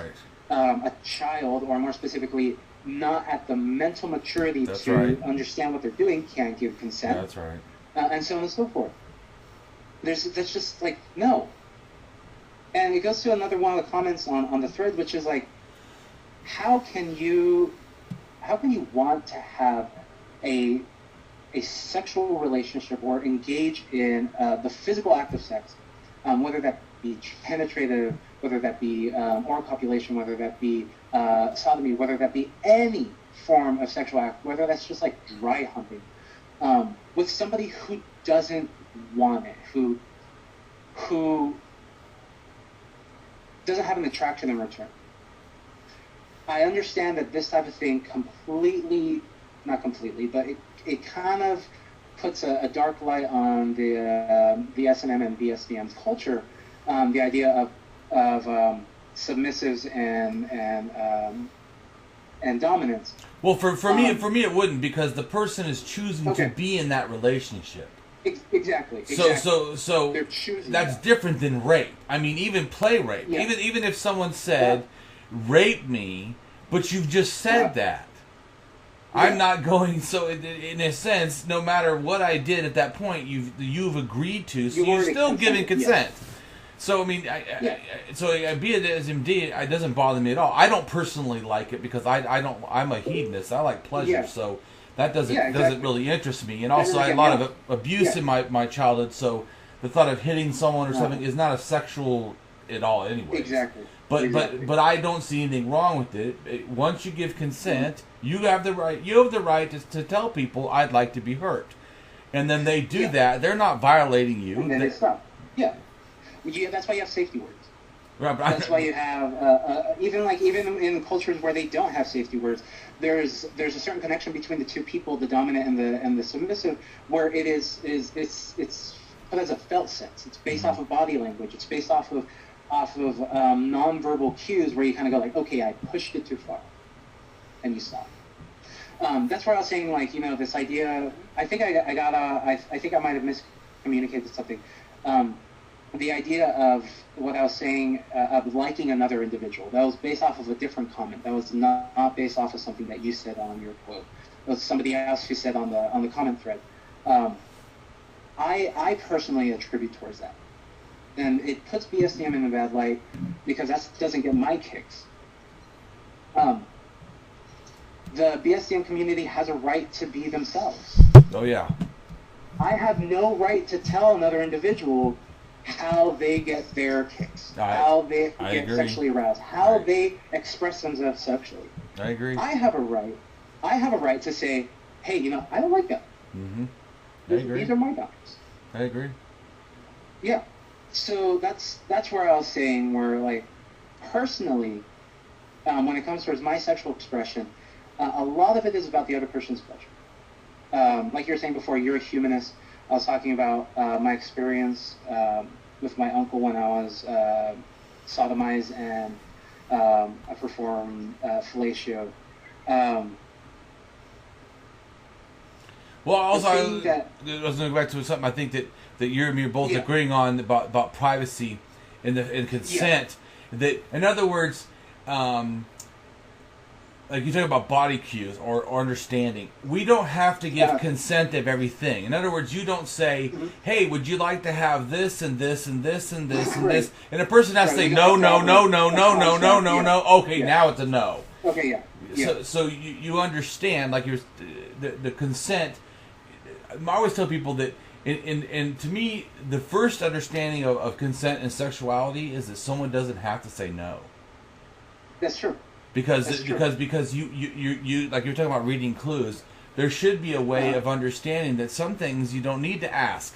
a child, or more specifically, not at the mental maturity to understand what they're doing, can't give consent. Yeah, that's right. And so on and so forth. That's just like, no. And it goes to another one of the comments on the thread, which is like, how can you want to have a sexual relationship or engage in the physical act of sex, whether that be penetrative, whether that be oral copulation, whether that be sodomy, whether that be any form of sexual act, whether that's just like dry humping, with somebody who doesn't want it, who doesn't have an attraction in return. I understand that this type of thing not completely, but it kind of puts a dark light on the S&M and BSDM's culture, the idea of submissives and dominance. Well, for me it wouldn't, because the person is choosing to be in that relationship. Exactly. So they're choosing that's that. different than rape. I mean, even play rape. Yeah. Even if someone said, "Rape me," but you've just said that. Yeah. I'm not going. So in a sense, no matter what I did at that point, you've agreed to. So you're still giving consent. So I mean, BDSM it doesn't bother me at all. I don't personally like it because I'm a hedonist. I like pleasure, so that doesn't really interest me. And also, I had a lot of abuse in my childhood, so the thought of hitting someone or something is not a sexual at all, anyway. Exactly. But I don't see anything wrong with it. Once you give consent, you have the right. You have the right to tell people I'd like to be hurt, and then they do that. They're not violating you. And then they stop. Yeah. That's why you have safety words. Right, that's why you have even in cultures where they don't have safety words, there's a certain connection between the two people, the dominant and the submissive, where it's put as a felt sense. It's based off of body language. It's based off of nonverbal cues where you kind of go like, okay, I pushed it too far, and you stop. That's where I was saying, like, this idea. I think I might have miscommunicated something. The idea of what I was saying of liking another individual, that was based off of a different comment. That was not based off of something that you said on your quote. It was somebody else who said on the comment thread. I personally attribute towards that. And it puts BSDM in a bad light because that doesn't get my kicks. The BSDM community has a right to be themselves. Oh, yeah. I have no right to tell another individual how they get their kicks, how they get sexually aroused, how they express themselves sexually. I agree. I have a right to say, hey, I don't like that. Mm-hmm. I agree. These are my dogs. I agree. Yeah. So that's where I was saying, where, like, personally, when it comes towards my sexual expression, a lot of it is about the other person's pleasure. Like you were saying before, you're a humanist. I was talking about my experience with my uncle when I was sodomized and I performed fellatio. Well, also, I was going to go back to something I think that you and me are both agreeing on about privacy and consent. Yeah. That, in other words, like you talk about body cues or understanding, we don't have to give consent of everything. In other words, you don't say, hey, would you like to have this and this and this and this and this? And a person has to say, no. Okay, now it's a no. Okay, yeah. So you understand, like the consent. I always tell people that, and to me, the first understanding of consent and sexuality is that someone doesn't have to say no. That's true. Because you like you're talking about reading clues, there should be a way of understanding that some things you don't need to ask.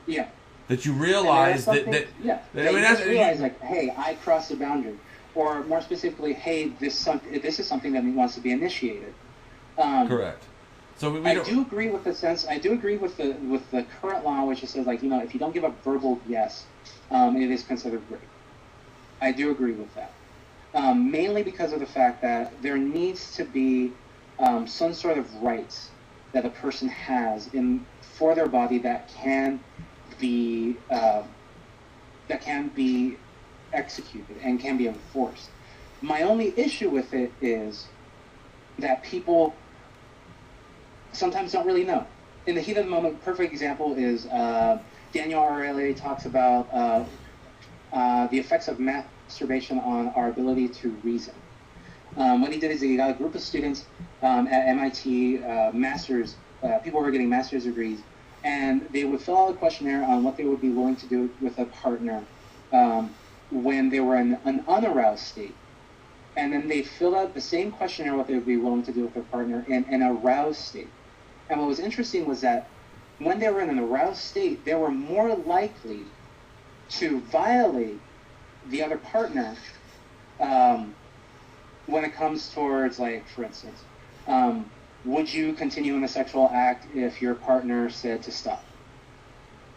Yeah. That you realize that you realize, like, hey, I crossed the boundary, or more specifically, hey, this is something that wants to be initiated. Correct. So I do agree with the sense. I do agree with the current law, which says, like, if you don't give a verbal yes, it is considered rape. I do agree with that. Mainly because of the fact that there needs to be some sort of rights that a person has for their body that can be executed and can be enforced. My only issue with it is that people sometimes don't really know. In the heat of the moment, perfect example is Daniel Ariely talks about the effects of masturbation on our ability to reason. What he did is he got a group of students at MIT, people who were getting master's degrees, and they would fill out a questionnaire on what they would be willing to do with a partner when they were in an unaroused state. And then they filled out the same questionnaire what they would be willing to do with their partner in an aroused state. And what was interesting was that when they were in an aroused state, they were more likely to violate the other partner when it comes towards, like, for instance, would you continue in a sexual act if your partner said to stop?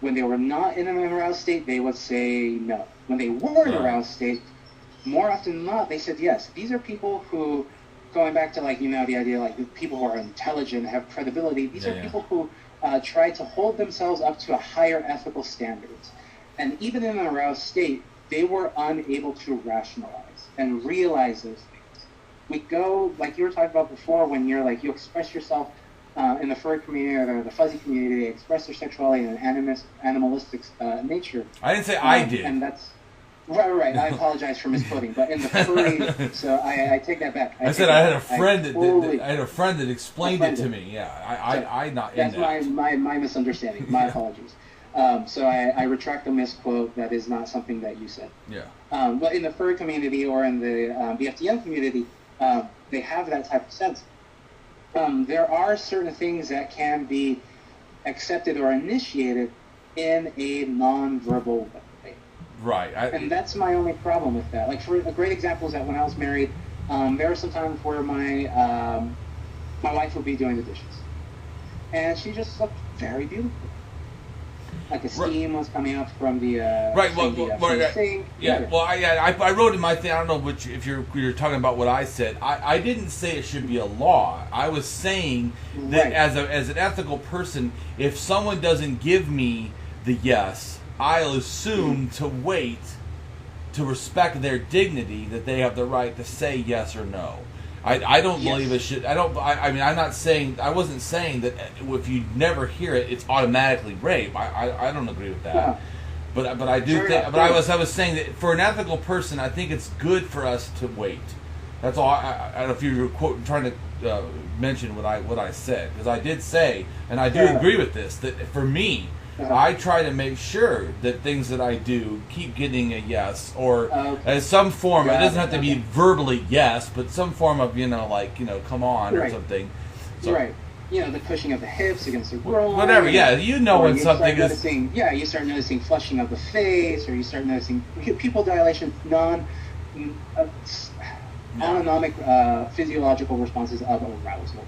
When they were not in an aroused state, they would say no. When they were in an aroused state, more often than not, they said yes. These are people who, going back to, like, the idea, like, people who are intelligent, have credibility, these are people who try to hold themselves up to a higher ethical standards. And even in an aroused state, they were unable to rationalize and realize those things. We go, like you were talking about before, when you're like, you express yourself in the furry community or the fuzzy community, they express their sexuality in an animalistic nature. I didn't say I did. And that's right. I apologize for misquoting, but in the furry, so I take that back. I said I had a friend that explained it to me. Yeah, I not in that. That's my misunderstanding. My apologies. So I retract the misquote. That is not something that you said. Yeah. But in the furry community or in the BFDM community, they have that type of sense. There are certain things that can be accepted or initiated in a non-verbal way. Right. And that's my only problem with that. Like, for a great example is that when I was married, there were some times where my wife would be doing the dishes. And she just looked very beautiful. Like the steam was coming up from the sink. Yeah. Well, I wrote in my thing. I don't know if you're talking about what I said. I didn't say it should be a law. I was saying that as an ethical person, if someone doesn't give me the yes, I'll assume to wait to respect their dignity that they have the right to say yes or no. I don't believe it should. I mean, I'm not saying. I wasn't saying that if you never hear it, it's automatically rape. I don't agree with that. Yeah. But I do think. But I was saying that for an ethical person, I think it's good for us to wait. That's all. I don't know if you were trying to mention what I said, because I did say, and I do agree with this, that for me, I try to make sure that things that I do keep getting a yes, or as some form. It doesn't have to be verbally yes, but some form of come on or something. So, right. The pushing of the hips against the groin. Whatever. Yeah, when something is. You start noticing flushing of the face, or you start noticing pupil dilation, autonomic physiological responses of arousal.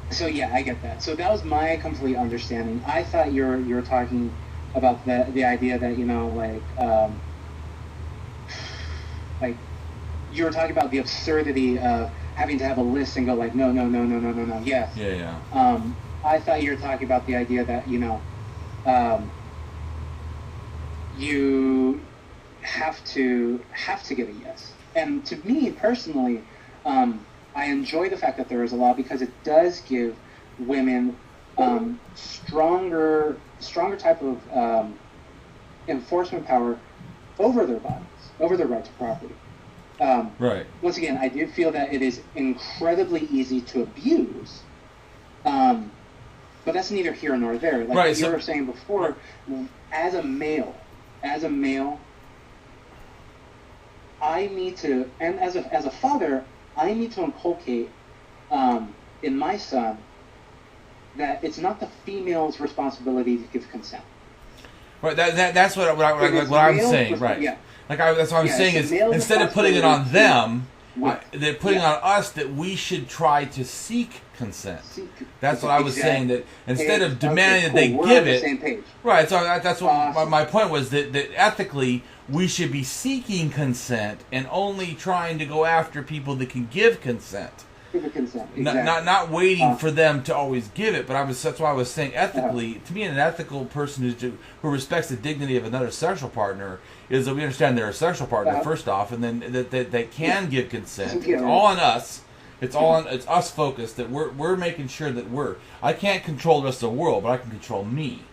So I get that. So that was my complete understanding. I thought you were talking about the idea that like you were talking about the absurdity of having to have a list and go like no, yes. Yeah. I thought you were talking about the idea that you have to give a yes. And to me personally, I enjoy the fact that there is a law because it does give women stronger type of enforcement power over their bodies, over their right to property. Right. Once again, I do feel that it is incredibly easy to abuse, but that's neither here nor there. Like you were saying before, as a male, I need to, and as a father, I need to inculcate in my son that it's not the female's responsibility to give consent. Right. That's what I'm saying. Right. Yeah. That's what I'm saying is instead of putting it on them, they're putting on us that we should try to seek consent. That's what I was saying. That instead of demanding that they give it. Same page. Right. So that's what my point was. That ethically we should be seeking consent and only trying to go after people that can give consent. Exactly. Not waiting for them to always give it. But that's why I was saying ethically. To me, an ethical person who respects the dignity of another sexual partner is that we understand they're a sexual partner first off, and then that they can give consent. It's all on us. It's us focused. That we're making sure that I can't control the rest of the world, but I can control me.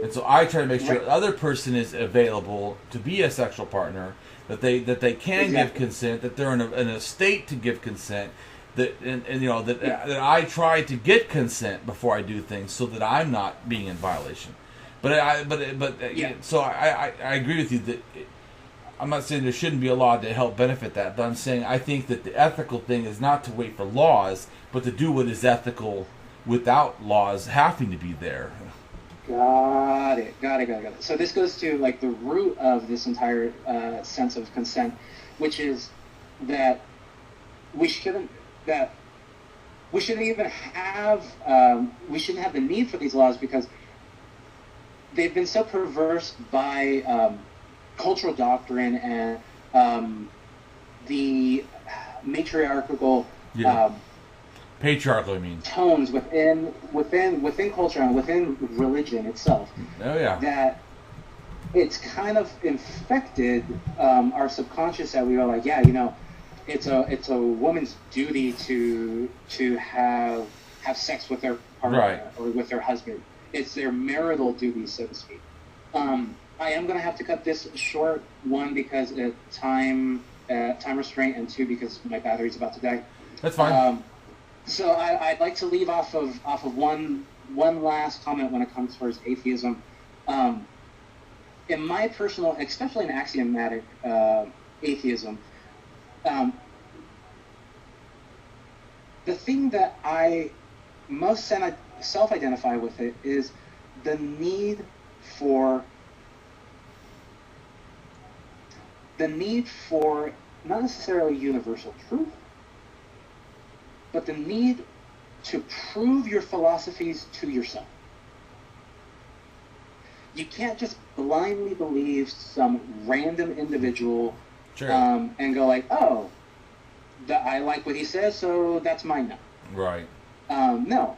And so I try to make sure the other person is available to be a sexual partner, that they can give consent, that they're in a state to give consent, that I try to get consent before I do things, so that I'm not being in violation. So I agree with you that I'm not saying there shouldn't be a law to help benefit that, but I'm saying I think that the ethical thing is not to wait for laws, but to do what is ethical without laws having to be there. Got it. So this goes to the root of this entire sense of consent, which is that we shouldn't even have we shouldn't have the need for these laws because they've been so perverse by cultural doctrine and the matriarchal patriarchal, I mean, tones within culture and within religion itself. Oh yeah. That it's kind of infected our subconscious that we are like, it's a woman's duty to have have sex with their partner or with their husband. It's their marital duty, so to speak. I am going to have to cut this short, one, because of time restraint, and two, because my battery's about to die. That's fine. So I'd like to leave off of one last comment when it comes towards atheism. In my personal, especially in axiomatic atheism, the thing that I most self-identify with it is the need for not necessarily universal truth, but the need to prove your philosophies to yourself. You can't just blindly believe some random individual and go like, oh, I like what he says, so that's mine now. Right. No.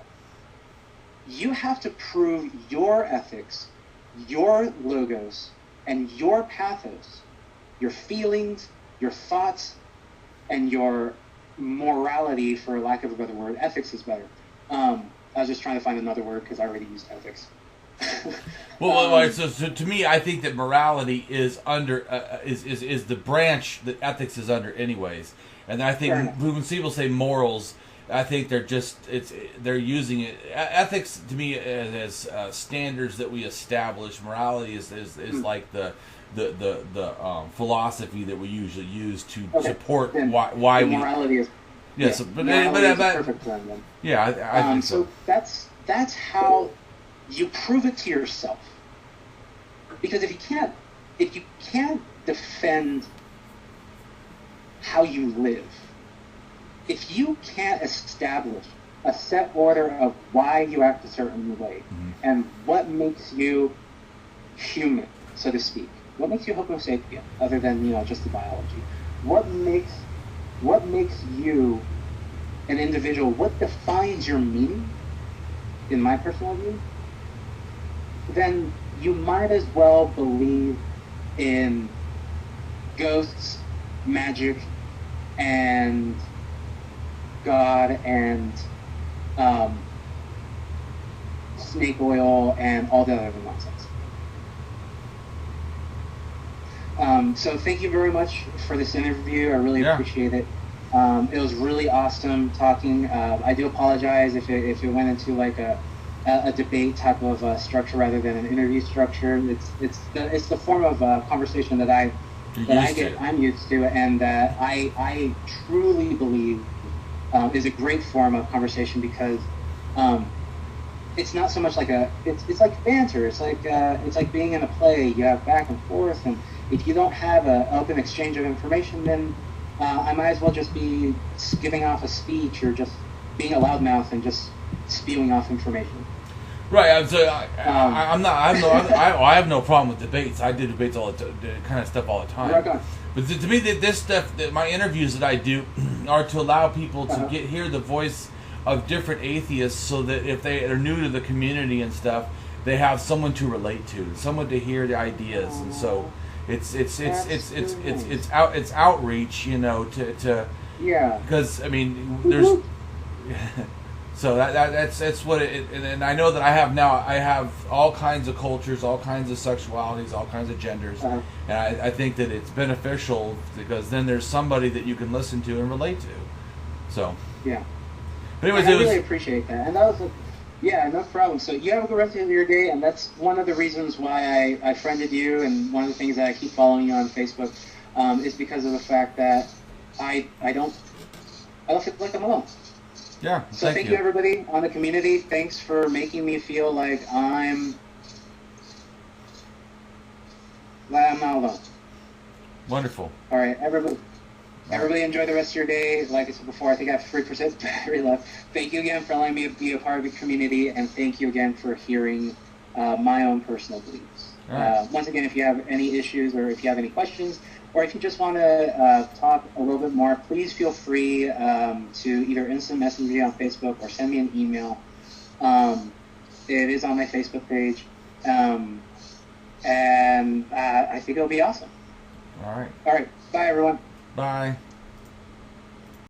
You have to prove your ethics, your logos, and your pathos, your feelings, your thoughts, and your morality, for lack of a better word. Ethics is better. I was just trying to find another word because I already used ethics. So to me, I think that morality is under is the branch that ethics is under, anyways. And I think when people say morals, I think they're using it. Ethics to me as standards that we establish. Morality is like the philosophy that we usually use to support why we. Morality is. Yes, yeah, but perfect term, then. Yeah, I think so. So that's how you prove it to yourself. Because if you can't defend how you live, if you can't establish a set order of why you act a certain way, and what makes you human, so to speak, what makes you Homo sapien, other than just the biology, what makes you an individual, what defines your meaning, in my personal view, then you might as well believe in ghosts, magic, and God, and snake oil, and all the other nonsense. So thank you very much for this interview. I really appreciate it. It was really awesome talking. I do apologize if it went into like a debate type of structure rather than an interview structure. It's the form of conversation that I'm used to, and that I truly believe is a great form of conversation, because it's not so much like it's like banter. It's like being in a play. You have back and forth, and if you don't have an open exchange of information, then I might as well just be giving off a speech, or just being a loudmouth and just spewing off information. Right. I have no problem with debates. I do debates all the kind of stuff all the time. Right. But to me, this stuff, my interviews that I do, are to allow people to hear the voice of different atheists, so that if they are new to the community and stuff, they have someone to relate to, someone to hear the ideas, and so it's outreach, because I mean there's. So that's what it, and I know that I have all kinds of cultures, all kinds of sexualities, all kinds of genders, and I think that it's beneficial, because then there's somebody that you can listen to and relate to. So yeah. But anyways, I really appreciate that, and that was no problem. So you have a good rest of your day, and that's one of the reasons why I friended you, and one of the things that I keep following you on Facebook is because of the fact that I don't feel like I'm alone. Yeah. So thank you everybody on the community. Thanks for making me feel like I'm not alone. Wonderful. All right, everybody enjoy the rest of your day. Like I said before, I think I have 3% battery left. Thank you again for allowing me to be a part of the community, and thank you again for hearing my own personal beliefs. Right. Once again, if you have any issues, or if you have any questions, or if you just want to talk a little bit more, please feel free to either instant message me on Facebook or send me an email. It is on my Facebook page. And I think it'll be awesome. All right. All right. Bye, everyone. Bye.